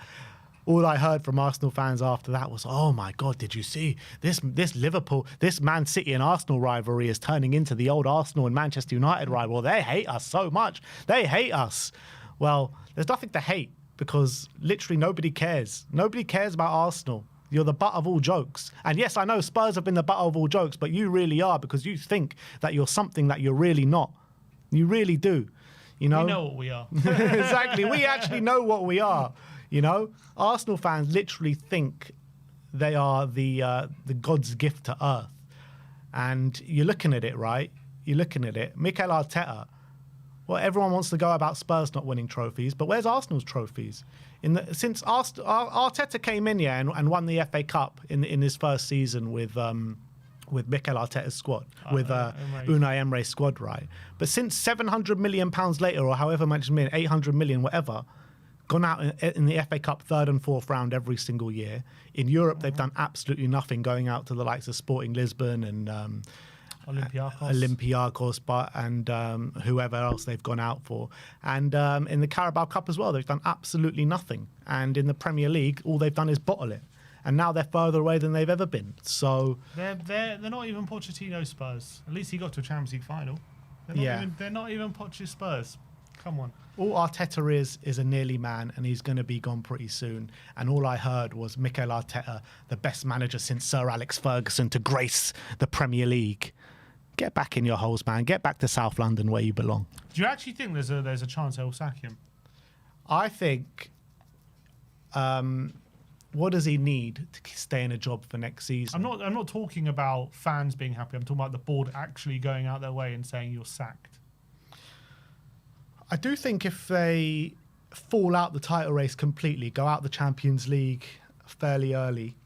all I heard from Arsenal fans after that was, oh my God, did you see this Liverpool, this Man City and Arsenal rivalry is turning into the old Arsenal and Manchester United rivalry. They hate us so much. They hate us. Well, there's nothing to hate because literally nobody cares. Nobody cares about Arsenal. You're the butt of all jokes. And yes, I know Spurs have been the butt of all jokes, but you really are because you think that you're something that you're really not. You really do. You know?
We know what we are.
Exactly. We actually know what we are. You know? Arsenal fans literally think they are the God's gift to earth. And you're looking at it, right? You're looking at it. Mikel Arteta. Well, everyone wants to go about Spurs not winning trophies, but where's Arsenal's trophies? Since Arteta came in and won the FA Cup in his first season with Mikel Arteta's squad, with Unai Emery's squad, right? But since £700 million later, or however much, 800 million, whatever, gone out in the FA Cup third and fourth round every single year. In Europe, they've done absolutely nothing, going out to the likes of Sporting Lisbon and Olympiacos, and whoever else they've gone out for. And in the Carabao Cup as well, they've done absolutely nothing. And in the Premier League, all they've done is bottle it. And now they're further away than they've ever been. So
they're not even Pochettino's Spurs. At least he got to a Champions League final. They're not even Poch's Spurs. Come on.
All Arteta is a nearly man, and he's going to be gone pretty soon. And all I heard was Mikel Arteta, the best manager since Sir Alex Ferguson to grace the Premier League. Get back in your holes, man. Get back to South London where you belong.
Do you actually think there's a chance they'll sack him?
I think. What does he need to stay in a job for next season?
I'm not talking about fans being happy. I'm talking about the board actually going out their way and saying you're sacked.
I do think if they fall out the title race completely, go out the Champions League fairly early,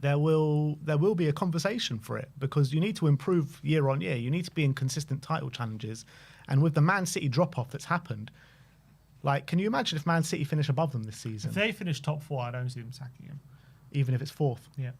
there will be a conversation for it because you need to improve year on year. You need to be in consistent title challenges. And with the Man City drop-off that's happened, like, can you imagine if Man City finish above them this season?
If they finish top four, I don't see them sacking him.
Even if it's fourth?
Yeah.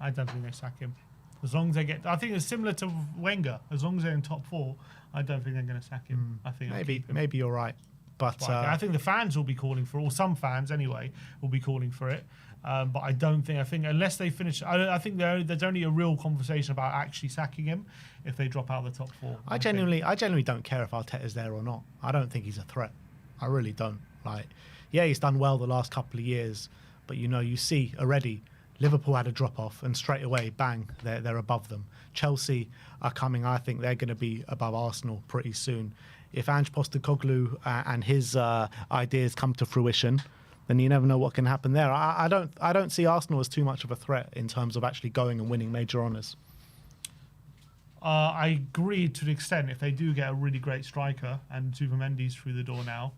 I don't think they sack him. As long as they get... I think it's similar to Wenger. As long as they're in top four, I don't think they're going to sack him. I think
maybe you're right. But
I think the fans will be calling for it, or some fans anyway, will be calling for it. But I think unless they finish... I think there's only a real conversation about actually sacking him if they drop out of the top four.
I genuinely don't care if Arteta's there or not. I don't think he's a threat. I really don't. Like, yeah, he's done well the last couple of years, but you see already Liverpool had a drop off and straight away, bang, they're above them. Chelsea are coming. I think they're going to be above Arsenal pretty soon. If Ange Postecoglou and his ideas come to fruition, then you never know what can happen there. I don't see Arsenal as too much of a threat in terms of actually going and winning major honours.
I agree to an extent. If they do get a really great striker and Zubimendi's through the door now,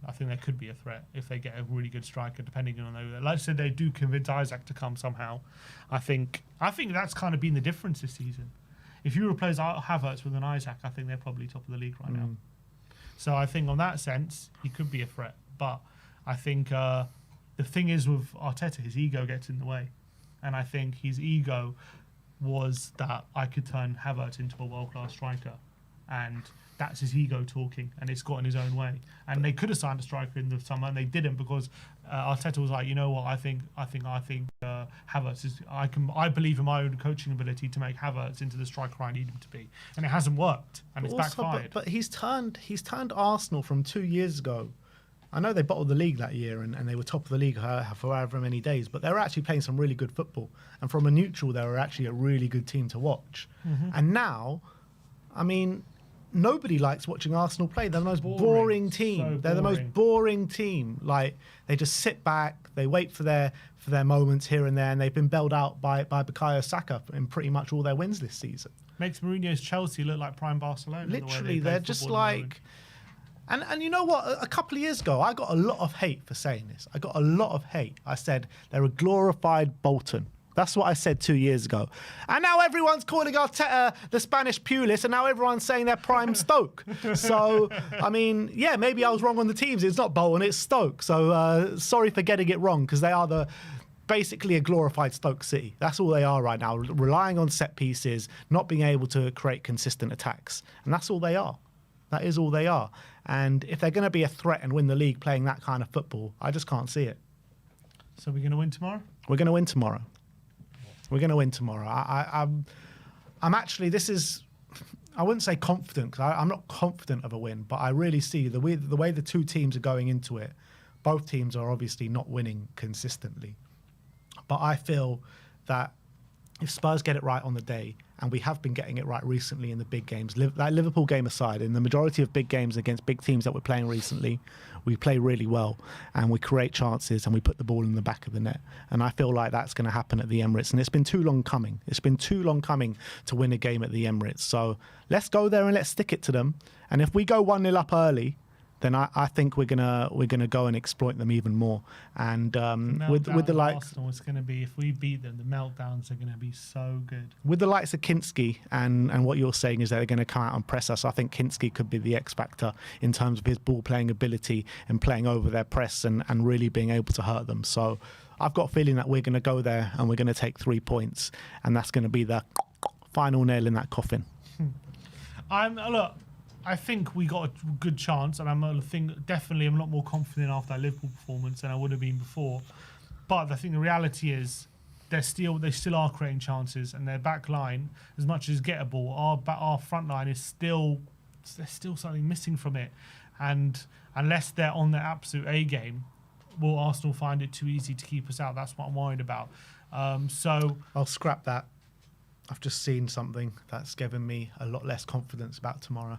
I think there could be a threat if they get a really good striker, depending on who. Like I said, they do convince Isaac to come somehow. I think that's kind of been the difference this season. If you replace Havertz with an Isaac, I think they're probably top of the league right now. So I think on that sense, he could be a threat. But I think the thing is with Arteta, his ego gets in the way. And I think his ego was that I could turn Havertz into a world-class striker. And that's his ego talking, and it's got in his own way. And they could have signed a striker in the summer, and they didn't because Arteta was like, you know what, I think Havertz is. I believe in my own coaching ability to make Havertz into the striker I need him to be, and it hasn't worked, and it's backfired.
But he's turned Arsenal from 2 years ago. I know they bottled the league that year, and they were top of the league for however many days, but they were actually playing some really good football. And from a neutral, they were actually a really good team to watch. And now, I mean, nobody likes watching Arsenal play. They're the most boring team.
So
They're the most boring team. Like, they just sit back, they wait for their moments here and there, and they've been bailed out by Bukayo Saka in pretty much all their wins this season.
Makes Mourinho's Chelsea look like prime Barcelona.
Literally, they're just like... And you know what? A couple of years ago, I got a lot of hate for saying this. I got a lot of hate. I said they're a glorified Bolton. That's what I said 2 years ago. And now everyone's calling Arteta the Spanish Pulis, and now everyone's saying they're prime Stoke. So, I mean, yeah, maybe I was wrong on the teams. It's not Bolton, it's Stoke. So sorry for getting it wrong, because they are basically a glorified Stoke City. That's all they are right now, relying on set pieces, not being able to create consistent attacks. And that's all they are. That is all they are. And if they're going to be a threat and win the league playing that kind of football, I just can't see it.
So we're going to win tomorrow?
We're going to win tomorrow. We're going to win tomorrow. I'm actually, I wouldn't say confident, because I'm not confident of a win, but I really see the way the two teams are going into it. Both teams are obviously not winning consistently. But I feel that if Spurs get it right on the day, and we have been getting it right recently in the big games, that Liverpool game aside, in the majority of big games against big teams that we're playing recently, we play really well and we create chances and we put the ball in the back of the net. And I feel like that's going to happen at the Emirates. And it's been too long coming. It's been too long coming to win a game at the Emirates. So let's go there and let's stick it to them. And if we go 1-0 up early, then I think we're gonna go and exploit them even more. And with the likes,
Arsenal, it's going to be, if we beat them, the meltdowns are going to be so good.
With the likes of Kinski and what you're saying is they're going to come out and press us. I think Kinski could be the X factor in terms of his ball playing ability and playing over their press and really being able to hurt them. So I've got a feeling that we're going to go there and we're going to take 3 points, and that's going to be the final nail in that coffin.
I think we got a good chance, and I'm a lot more confident after that Liverpool performance than I would have been before. But I think the reality is they still are creating chances, and their back line, as much as gettable, our front line is there's still something missing from it. And unless they're on their absolute A game, will Arsenal find it too easy to keep us out? That's what I'm worried about. So
I'll scrap that. I've just seen something that's given me a lot less confidence about tomorrow.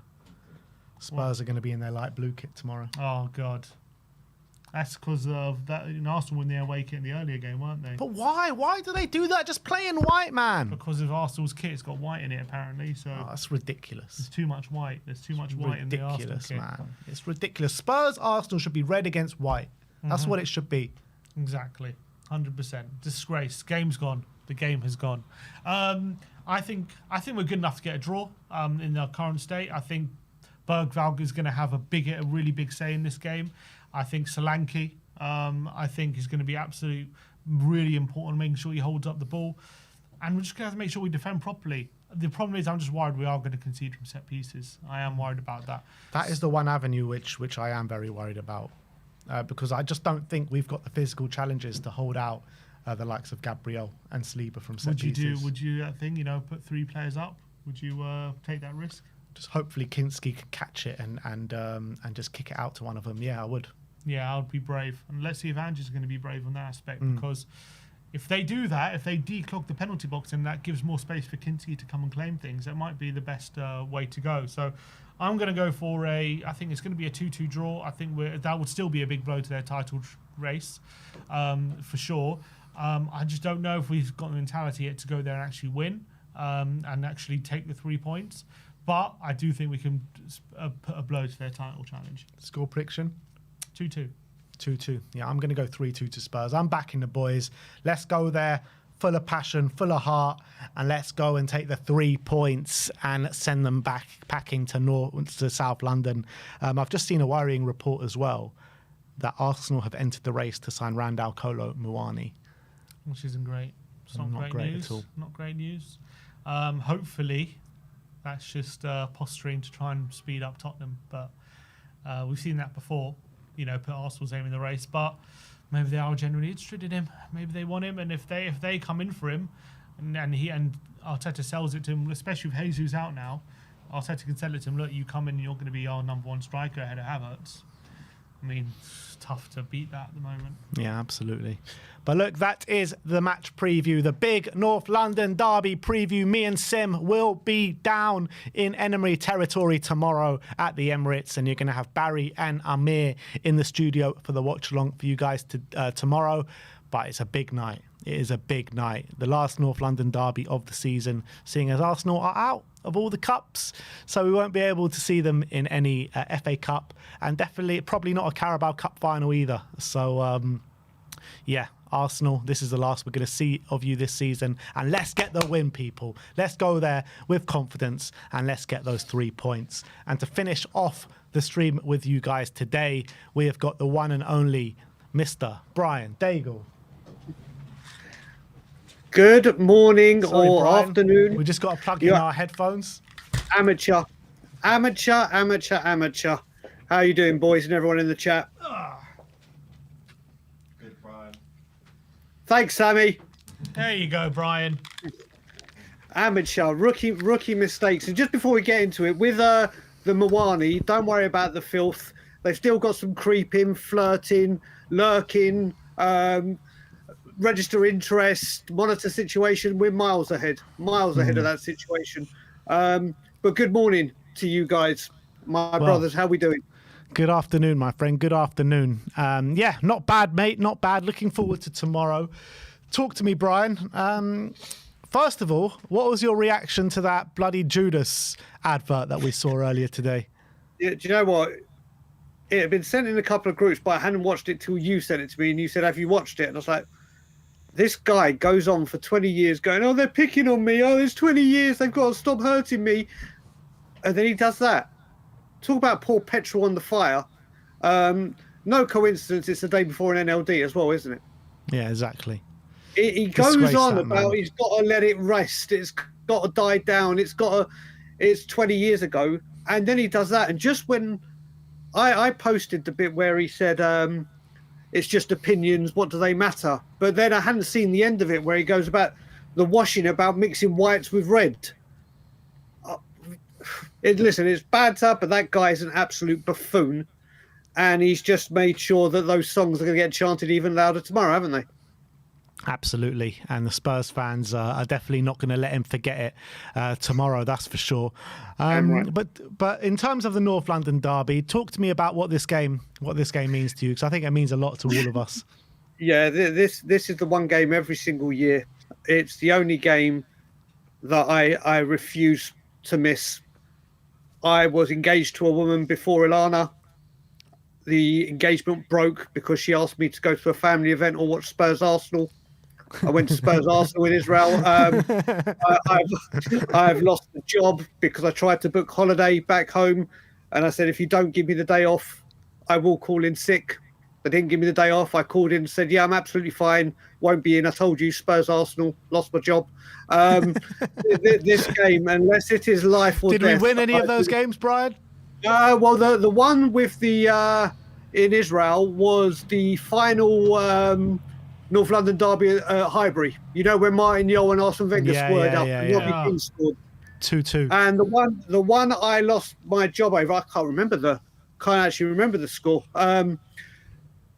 Spurs are going to be in their light blue kit tomorrow.
Oh, God. That's because of that. Arsenal won their away kit in the earlier game, weren't they?
But why? Why do they do that? Just play in white, man.
Because of Arsenal's kit, it's got white in it, apparently. So
that's ridiculous.
There's too much white. There's too much white in the Arsenal kit.
Man. It's ridiculous. Spurs, Arsenal should be red against white. That's what it should be.
Exactly. 100%. Disgrace. Game's gone. The game has gone. I think we're good enough to get a draw in our current state. I think Bergvall is going to have a really big say in this game. I think Solanke, I think is going to be absolutely really important, making sure he holds up the ball. And we're just going to have to make sure we defend properly. The problem is I'm just worried we are going to concede from set pieces. I am worried about that.
That is the one avenue which I am very worried about. Because I just don't think we've got the physical challenges to hold out the likes of Gabriel and Saliba from set pieces.
Would you that thing, put 3 players up? Would you take that risk?
Just hopefully Kinski could catch it and just kick it out to one of them. Yeah, I would.
Yeah, I would be brave. And let's see if Ange's going to be brave on that aspect. Because if they do that, if they declog the penalty box, and that gives more space for Kinski to come and claim things, that might be the best way to go. So I'm going to go for I think it's going to be a 2-2 draw. I think that would still be a big blow to their title race, for sure. I just don't know if we've got the mentality yet to go there and actually win and actually take the 3 points. But I do think we can put a blow to their title challenge.
Score prediction?
2-2.
2-2. Yeah, I'm going to go 3-2 to Spurs. I'm backing the boys. Let's go there. full of passion, full of heart, and let's go and take the 3 points and send them back packing to South London. I've just seen a worrying report as well that Arsenal have entered the race to sign Randall Kolo Muani.
Which isn't great. It's not great news.
At all.
Not great news. Hopefully, that's just posturing to try and speed up Tottenham. But we've seen that before. Put Arsenal's name in the race. But maybe they are genuinely interested in him. Maybe they want him. And if they come in for him, and Arteta sells it to him, especially with Jesus out now, Arteta can sell it to him. Look, you come in, and you're going to be our number 1 striker ahead of Havertz. I mean, it's tough to beat that at the moment.
Yeah, absolutely. But look, that is the match preview, the big North London derby preview. Me and Sim will be down in enemy territory tomorrow at the Emirates, and you're going to have Barry and Amir in the studio for the watch along for you guys tomorrow. But it's a big night. It is a big night. The last North London derby of the season, seeing as Arsenal are out of all the cups. So we won't be able to see them in any FA Cup, and definitely probably not a Carabao Cup final either. So, yeah, Arsenal, this is the last we're going to see of you this season. And let's get the win, people. Let's go there with confidence and let's get those 3 points. And to finish off the stream with you guys today, we have got the one and only Mr. Brian Daigle.
Good morning or
Brian,
afternoon.
We just got to plug in our headphones.
Amateur. How are you doing, boys, and everyone in the chat?
Good, Brian.
Thanks, Sammy.
There you go, Brian.
Amateur, rookie mistakes. And just before we get into it, with the Muani, don't worry about the filth. They've still got some creeping, flirting, lurking, register interest, monitor situation. We're miles ahead of that situation. But good morning to you guys, my brothers. How we doing?
Good afternoon, my friend. Good afternoon. Yeah, not bad, mate. Not bad. Looking forward to tomorrow. Talk to me, Brian. First of all, what was your reaction to that bloody Judas advert that we saw earlier today?
Yeah, do you know what? It had been sent in a couple of groups, but I hadn't watched it till you sent it to me, and you said, "Have you watched it?" And I was like, this guy goes on for 20 years going, "Oh, they're picking on me. Oh, there's 20 years. They've got to stop hurting me." And then he does that. Talk about pour petrol on the fire. No coincidence. It's the day before an NLD as well, isn't it?
Yeah, exactly.
He goes on about he's got to let it rest. It's got to die down. It's 20 years ago. And then he does that. And just when I posted the bit where he said, it's just opinions, what do they matter? But then I hadn't seen the end of it where he goes about the washing, about mixing whites with red. Listen, it's banter, but that guy is an absolute buffoon. And he's just made sure that those songs are going to get chanted even louder tomorrow, haven't they?
Absolutely. And the Spurs fans are definitely not going to let him forget it tomorrow, that's for sure.
Right.
But in terms of the North London derby, talk to me about what this game means to you, because I think it means a lot to all of us.
Yeah, this is the one game every single year. It's the only game that I refuse to miss. I was engaged to a woman before Ilana. The engagement broke because she asked me to go to a family event or watch Spurs Arsenal. I went to Spurs Arsenal in Israel. I've lost the job because I tried to book holiday back home, and I said, if you don't give me the day off, I will call in sick. They didn't give me the day off. I called in and said, yeah, I'm absolutely fine. Won't be in. I told you, Spurs Arsenal, lost my job. This game, unless it is life or death.
Did we win any of those games, Brian?
Well, the one with the in Israel was the final North London derby at Highbury. You know, when Martin Yeo and Arsene Wenger squared up and Robbie Keane scored.
2-2.
And the one I lost my job over, I can't actually remember the score.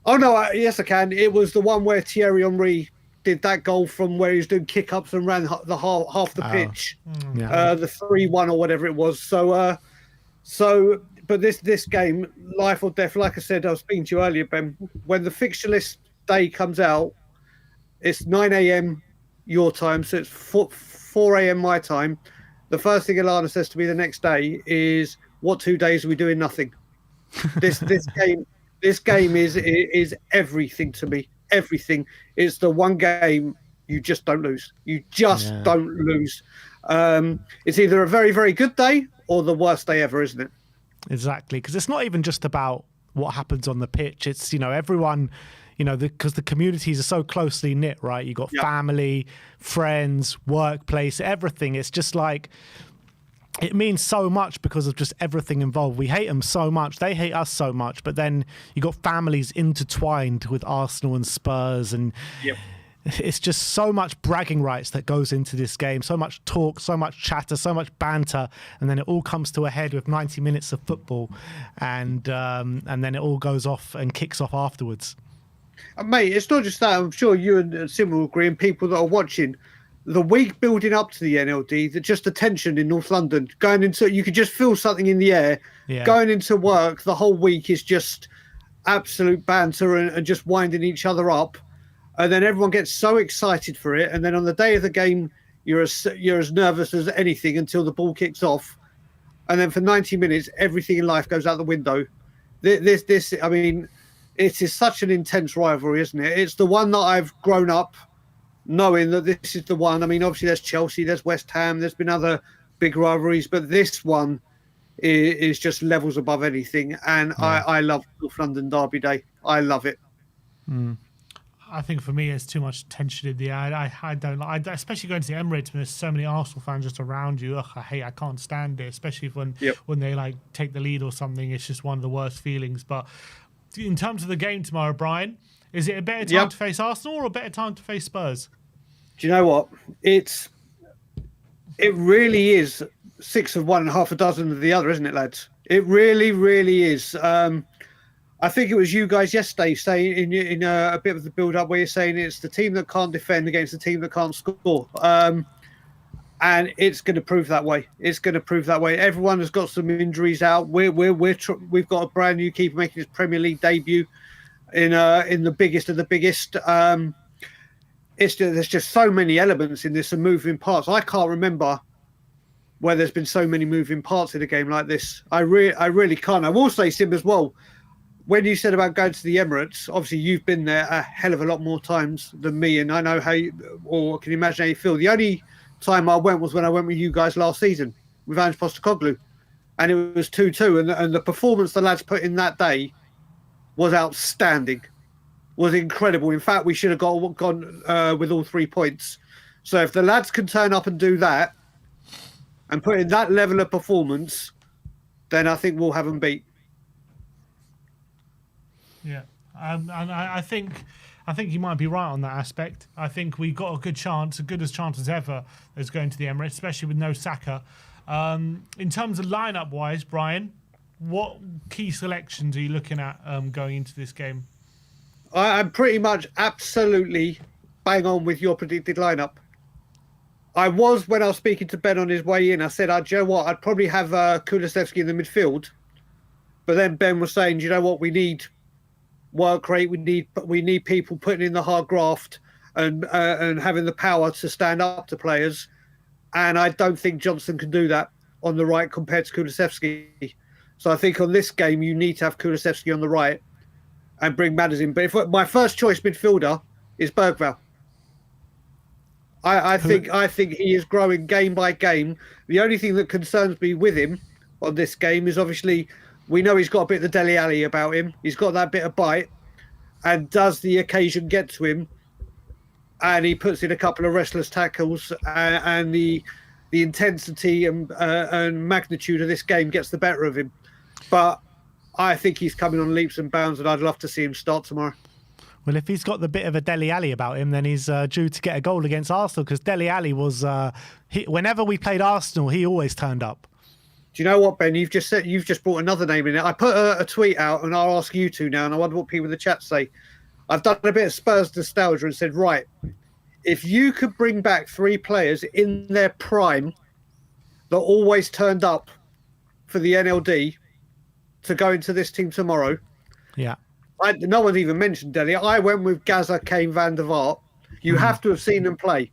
Oh no, yes I can. It was the one where Thierry Henry did that goal from where he was doing kick-ups and ran the half the pitch. The 3-1 or whatever it was. But this game, life or death, like I said, I was speaking to you earlier, Ben, when the fixture list day comes out, it's 9 a.m. your time, so it's 4 a.m. my time. The first thing Ilana says to me the next day is, what 2 days are we doing nothing? This game is everything to me. Everything. It's the one game You just don't lose. You just
Yeah.
don't lose. It's either a very, very good day or the worst day ever, isn't it?
Exactly, because it's not even just about what happens on the pitch. It's, everyone, because the communities are so closely knit, right? You got family, friends, workplace, everything. It's just like, it means so much because of just everything involved. We hate them so much. They hate us so much. But then you got families intertwined with Arsenal and Spurs, and it's just so much bragging rights that goes into this game. So much talk, so much chatter, so much banter, and then it all comes to a head with 90 minutes of football, and then it all goes off and kicks off afterwards.
Mate, it's not just that. I'm sure you and Sim will agree, and people that are watching. The week building up to the NLD, just the tension in North London, going into, you could just feel something in the air.
Yeah.
Going into work, the whole week is just absolute banter and just winding each other up. And then everyone gets so excited for it. And then on the day of the game, you're as nervous as anything until the ball kicks off. And then for 90 minutes, everything in life goes out the window. This, I mean, it is such an intense rivalry, isn't it? It's the one that I've grown up knowing that this is the one. I mean, obviously there's Chelsea, there's West Ham, there's been other big rivalries, but this one is just levels above anything. And I love North London Derby Day. I love it.
I think for me, there's too much tension in the air. I don't like, especially going to the Emirates when there's so many Arsenal fans just around you. Ugh, I can't stand it, especially when they like take the lead or something. It's just one of the worst feelings. But in terms of the game tomorrow, Brian, is it a better time to face Arsenal or a better time to face Spurs?
Do you know what? It really is 6 of one and half a dozen of the other, isn't it, lads? It really, really is. I think it was you guys yesterday saying in a bit of the build-up where you're saying it's the team that can't defend against the team that can't score. And it's going to prove that way. It's going to prove that way. Everyone has got some injuries out. We've got a brand new keeper making his Premier League debut in the biggest of the biggest. There's just so many elements in this and moving parts. I can't remember where there's been so many moving parts in a game like this. I really can't. I will say, Sim, as well, when you said about going to the Emirates, obviously you've been there a hell of a lot more times than me, and I know how you, or can you imagine how you feel. The only time I went was when I went with you guys last season with Ange Postecoglou, and it was 2-2, and the performance the lads put in that day was outstanding, was incredible. In fact, we should have gone with all 3 points. So if the lads can turn up and do that and put in that level of performance, then I think we'll have them beat.
Yeah, and I think you might be right on that aspect. I think we got a good chance, as good as chance as ever, as going to the Emirates, especially with no Saka. In terms of lineup-wise, Brian, what key selections are you looking at going into this game?
I'm pretty much absolutely bang on with your predicted lineup. I was, when I was speaking to Ben on his way in, I said, do you know what, I'd probably have Kulusevski in the midfield. But then Ben was saying, do you know what, we need work rate, we need people putting in the hard graft and having the power to stand up to players. And I don't think Johnson can do that on the right compared to Kulusevski. So I think on this game, you need to have Kulusevski on the right and bring Madders in. But if my first choice midfielder is Bergvall. I think he is growing game by game. The only thing that concerns me with him on this game is obviously we know he's got a bit of the Dele Alli about him. He's got that bit of bite. And does the occasion get to him? And he puts in a couple of restless tackles, and the intensity and magnitude of this game gets the better of him. But I think he's coming on leaps and bounds, and I'd love to see him start tomorrow.
Well, if he's got the bit of a Dele Alli about him, then he's due to get a goal against Arsenal, because Dele Alli was, whenever we played Arsenal, he always turned up.
Do you know what, Ben? You've just brought another name in it. I put a tweet out, and I'll ask you two now, and I wonder what people in the chat say. I've done a bit of Spurs nostalgia and said, right, if you could bring back 3 players in their prime that always turned up for the NLD to go into this team tomorrow.
Yeah.
No one's even mentioned Dele. I went with Gaza, Kane, Van der Vaart. You have to have seen them play.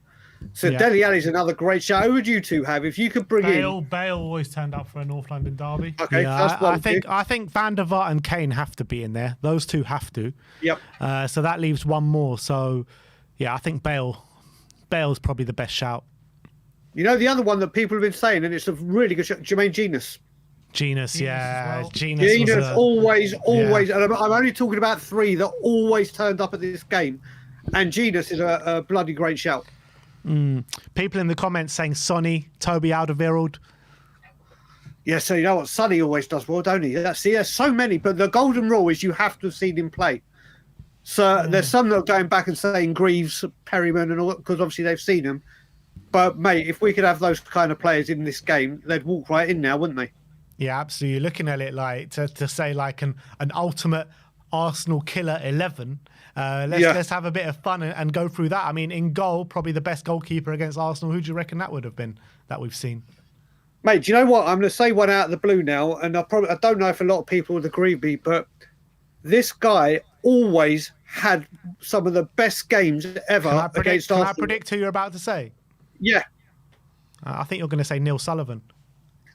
So Dele Alli's another great shout. Who would you two have if you could bring in?
Bale always turned up for a North London derby.
Okay,
yeah, I think Van der Vaart and Kane have to be in there. Those two have to.
Yep.
So that leaves one more. So yeah, I think Bale Bale's probably the best shout.
You know, the other one that people have been saying, and it's a really good shout, Jermaine Genius.
Genius, yeah.
well.
Genius always, and I'm only talking about 3 that always turned up at this game. And Genius is a bloody great shout.
People in the comments saying Sonny, Toby Alderweireld.
Yeah, so you know what? Sonny always does well, don't he? See, there's so many, but the golden rule is you have to have seen him play. So there's some that are going back and saying Greaves, Perryman, and all, because obviously they've seen him. But, mate, if we could have those kind of players in this game, they'd walk right in now, wouldn't they?
Yeah, absolutely. Looking at it like to say like an ultimate Arsenal killer 11. Let's have a bit of fun and go through that. I mean, in goal, probably the best goalkeeper against Arsenal. Who do you reckon that would have been that we've seen?
Mate, do you know what? I'm going to say one out of the blue now, and I don't know if a lot of people would agree with me, but this guy always had some of the best games ever against Arsenal.
Can I predict who you're about to say?
Yeah.
I think you're going to say Neil Sullivan.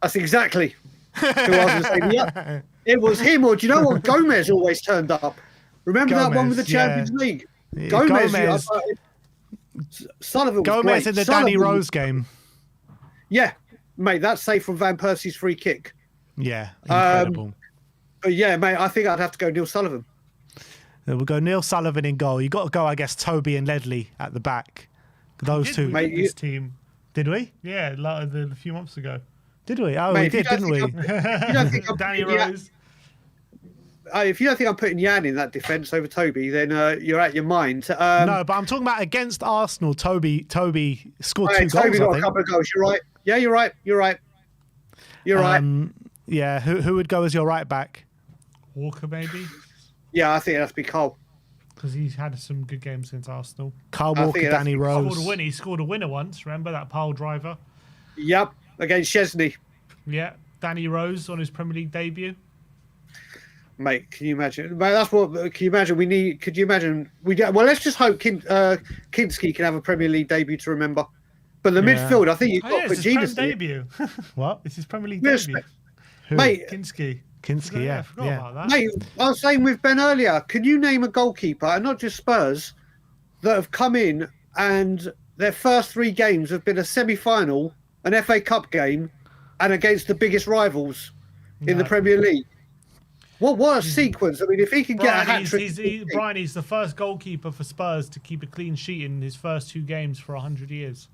That's exactly who I was going to say. Yeah. It was him, or do you know what? Gomez always turned up. Remember that one with the Champions League? Gomez. Sullivan was
Gomez
great.
in the Danny Rose game.
Yeah. Mate, that's safe from Van Persie's free kick.
Yeah, incredible.
But yeah, mate, I think I'd have to go Neil Sullivan.
We'll go Neil Sullivan in goal. You got to go, I guess, Toby and Ledley at the back. Those two.
Mate, this team.
Did we?
Yeah, a few months ago.
Did we? Oh, mate, we did, didn't we?
You don't think I'm
Danny Rose.
If you don't think I'm putting Jan in that defence over Toby, then you're out your mind.
No, but I'm talking about against Arsenal. Toby scored 2 goals.
Toby got a couple of goals. You're right. Yeah, you're right. You're right.
Yeah, who would go as your right back?
Walker, maybe?
Yeah, I think it has to be Cole.
Because he's had some good games against Arsenal.
Carl Walker, Danny Rose.
He scored a winner once, remember? That pile driver.
Yep, against Chesney.
Yeah, Danny Rose on his Premier League debut.
Mate, can you imagine? Mate, that's what. Can you imagine? We need. Could you imagine? Well, let's just hope Kinski can have a Premier League debut to remember. But the midfield, I think you've got to put Genius in.
Debut.
What?
It's his Premier League debut.
Who?
Mate,
Kinski,
yeah.
I forgot about that.
Mate, I was saying with Ben earlier, can you name a goalkeeper, and not just Spurs, that have come in and their first 3 games have been a semi-final, an FA Cup game, and against the biggest rivals in the Premier League? What a sequence. I mean, if he can get a hat-trick...
Brian, he's the first goalkeeper for Spurs to keep a clean sheet in his first 2 games for 100 years.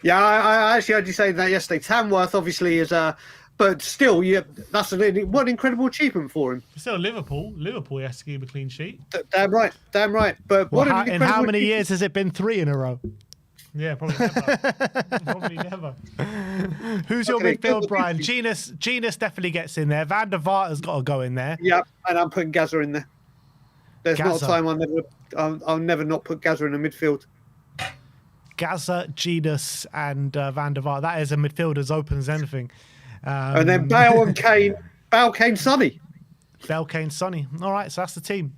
Yeah,
I actually heard you say that yesterday. Tamworth obviously is but still, that's what an incredible achievement for him.
Still, Liverpool he has to keep a clean sheet.
Damn right. But
in how many years has it been 3 in a row?
Yeah, probably never. Probably never.
Who's your midfield, Brian? Genius definitely gets in there. Van der Vaart has got to go in there.
Yeah, and I'm putting Gazza in there. There's not a time I'll never not put Gazza in the midfield.
Gazza, Genius, and Van der Vaart. That is a midfield as open as anything.
And then Bale and Kane. Bale, Kane, Sonny.
Bale, Kane, Sonny. All right, so that's the team.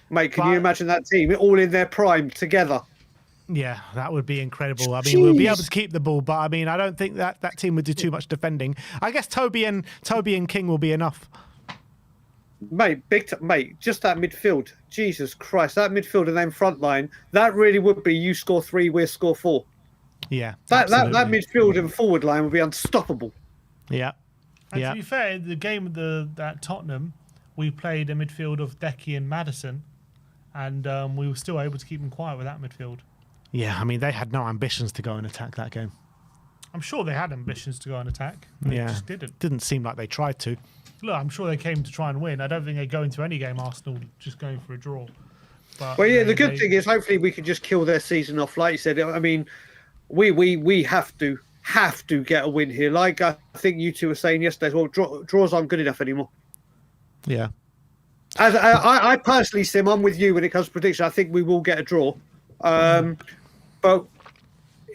Mate, can you imagine that team all in their prime together?
Yeah, that would be incredible. I mean, we'll be able to keep the ball, but I mean, I don't think that team would do too much defending. I guess Toby and King will be enough.
Mate, just that midfield. Jesus Christ, that midfield and then front line, that really would be you score 3, we score 4.
Yeah.
That midfield and forward line would be unstoppable.
Yeah.
And to be fair, the game at Tottenham, we played a midfield of Decky and Maddison, and we were still able to keep them quiet with that midfield.
Yeah, I mean, they had no ambitions to go and attack that game.
I'm sure they had ambitions to go and attack. They just didn't.
Didn't seem like they tried to.
Look, I'm sure they came to try and win. I don't think they go into any game, Arsenal, just going for a draw. But,
well, yeah, the good thing is hopefully we can just kill their season off. Like you said, I mean, we have to get a win here. Like I think you two were saying yesterday, well, draws aren't good enough anymore.
Yeah.
As I personally, Sim, I'm with you when it comes to prediction. I think we will get a draw. But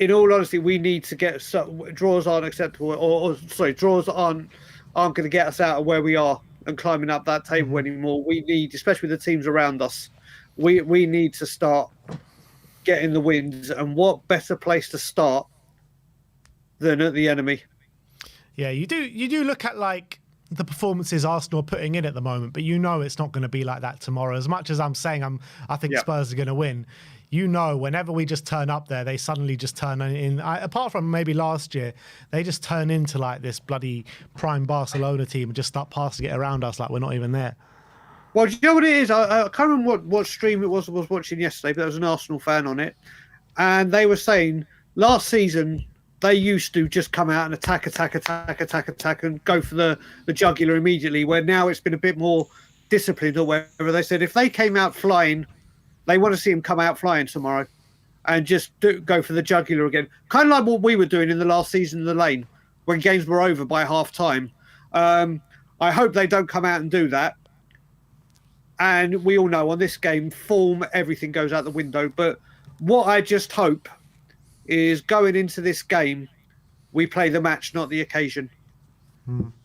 in all honesty, we need to get draws aren't acceptable, draws aren't going to get us out of where we are and climbing up that table anymore. We need, especially with the teams around us, we need to start getting the wins. And what better place to start than at the enemy?
Yeah, you do look at like the performances Arsenal are putting in at the moment, but you know it's not going to be like that tomorrow. As much as I'm saying I think Spurs are going to win, you know, whenever we just turn up there, they suddenly just turn in. Apart from maybe last year, they just turn into like this bloody prime Barcelona team and just start passing it around us like we're not even there.
Well, do you know what it is? I can't remember what stream it was I was watching yesterday, but there was an Arsenal fan on it, and they were saying last season they used to just come out and attack, and go for the jugular immediately, where now it's been a bit more disciplined or whatever. They said if they came out flying, they want to see them come out flying tomorrow and just go for the jugular again. Kind of like what we were doing in the last season of the Lane when games were over by half time. I hope they don't come out and do that. And we all know on this game, form, everything goes out the window. But what I just hope is going into this game, we play the match, not the occasion.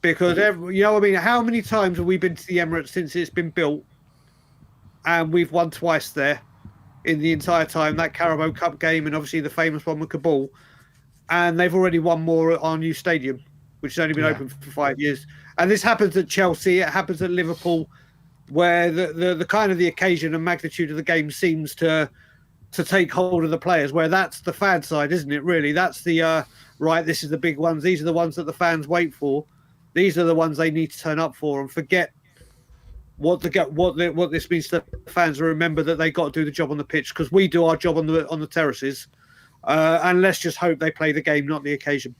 Because, you know what I mean? How many times have we been to the Emirates since it's been built? And we've won twice there in the entire time, that Carabao Cup game and obviously the famous one with Kabul. And they've already won more at our new stadium, which has only been open for 5 years. And this happens at Chelsea, it happens at Liverpool, where the kind of the occasion and magnitude of the game seems to take hold of the players, where that's the fan side, isn't it, really? That's the, right, this is the big ones. These are the ones that the fans wait for. These are the ones they need to turn up for and forget what this means to the fans, and remember that they got to do the job on the pitch, because we do our job on the terraces. And let's just hope they play the game, not the occasion.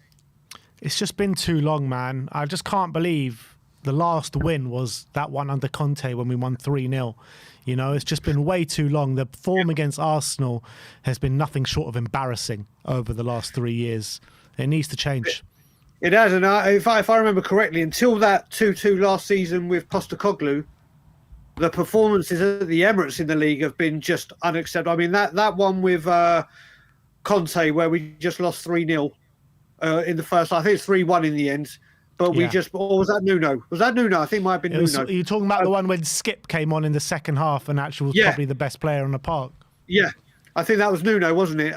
It's just been too long, man. I just can't believe the last win was that one under Conte when we won 3-0. You know, it's just been way too long. The form against Arsenal has been nothing short of embarrassing over the last 3 years. It needs to change.
It has, and if I remember correctly, until that 2-2 last season with Postecoglou, the performances at the Emirates in the league have been just unacceptable. I mean, that one with Conte, where we just lost 3-0 in the first, I think it's 3-1 in the end. But we just, or was that Nuno? Was that Nuno? I think it might have been Nuno.
You're talking about the one when Skip came on in the second half and actually was probably the best player on the park.
Yeah, I think that was Nuno, wasn't it?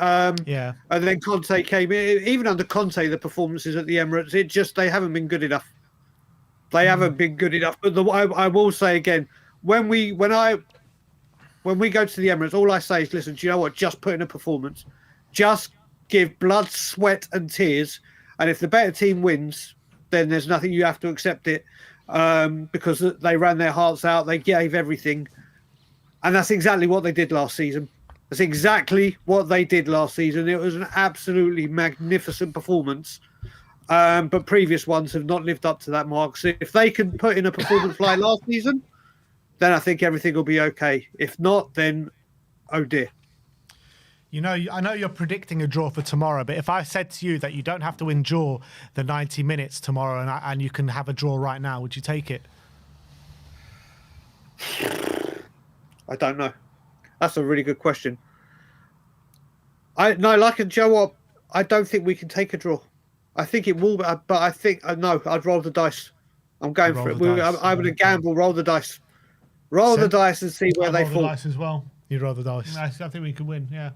Yeah.
And then Conte came in. Even under Conte, the performances at the Emirates, they haven't been good enough. They haven't been good enough. But I will say again, when we go to the Emirates, all I say is, listen, do you know what? Just put in a performance. Just give blood, sweat, and tears. And if the better team wins, then there's nothing, you have to accept it, because they ran their hearts out, they gave everything. And that's exactly what they did last season. That's exactly what they did last season. It was an absolutely magnificent performance. But previous ones have not lived up to that mark. So if they can put in a performance like last season, then I think everything will be okay. If not, then oh dear.
You know, I know you're predicting a draw for tomorrow, but if I said to you that you don't have to endure the 90 minutes tomorrow and you can have a draw right now, would you take it?
I don't know. That's a really good question. Do you know what? I don't think we can take a draw. I think it will, but I think, no, I'd roll the dice. I'm going for it. I'm going to gamble, roll the dice. Roll the dice and see where they fall.
Roll the dice as well.
You'd roll the dice.
I think we could win, yeah.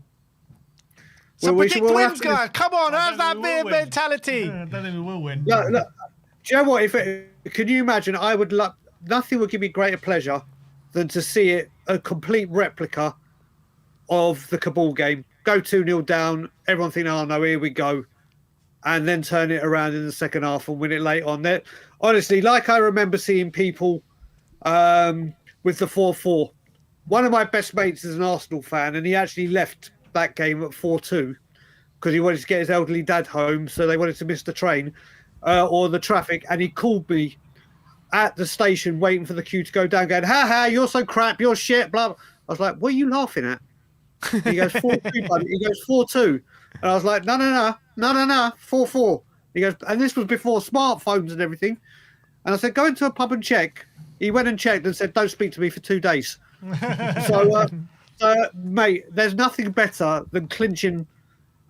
So predict wins, guys. Come on, have that bit of mentality.
I don't think we will win.
Look, do you know what? Can you imagine? I would love. Nothing would give me greater pleasure than to see it a complete replica of the Kabul game. Go 2-0 down. Everyone think, oh no, here we go, and then turn it around in the second half and win it late on. That honestly, like I remember seeing people with the 4-4. One of my best mates is an Arsenal fan, and he actually left that game at 4-2 because he wanted to get his elderly dad home, so they wanted to miss the train or the traffic, and he called me at the station waiting for the queue to go down, going, ha, you're so crap, you're shit, blah, blah. I was like, what are you laughing at? He goes, 4-2, buddy. He goes, 4-2. And I was like, no, 4-4. He goes, and this was before smartphones and everything. And I said, go into a pub and check. He went and checked and said, don't speak to me for 2 days. So, mate, there's nothing better than clinching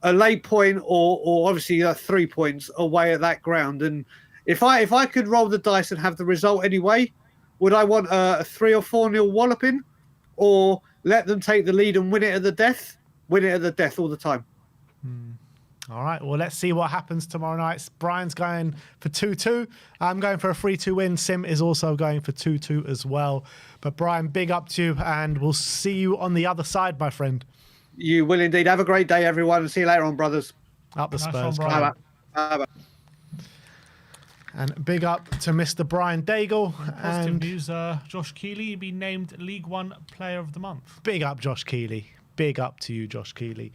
a late point or obviously 3 points away at that ground. And if I could roll the dice and have the result anyway, would I want a 3 or 4-0 walloping, or let them take the lead and win it at the death? Win it at the death all the time.
All right, well, let's see what happens tomorrow night. Brian's going for 2-2. I'm going for a 3-2 win. Sim is also going for 2-2 as well. But Brian, big up to you, and we'll see you on the other side, my friend.
You will indeed. Have a great day, everyone. See you later on, brothers.
Up the
Nice
Spurs.
one, Brian.
Bye-bye.
And big up to Mr. Brian Daigle.
Positive
And
news, Josh Keeley being named League One Player of the Month.
big up, Josh Keeley. Big up to you, Josh Keeley.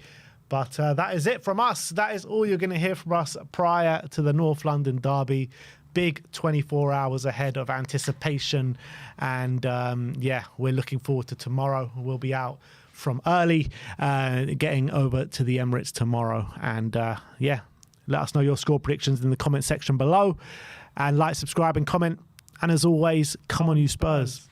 But that is it from us. That is all you're going to hear from us prior to the North London derby. Big 24 hours ahead of anticipation. And yeah, we're looking forward to tomorrow. We'll be out from early, getting over to the Emirates tomorrow. And yeah, let us know your score predictions in the comment section below. And like, subscribe, and comment. And as always, come on, you Spurs.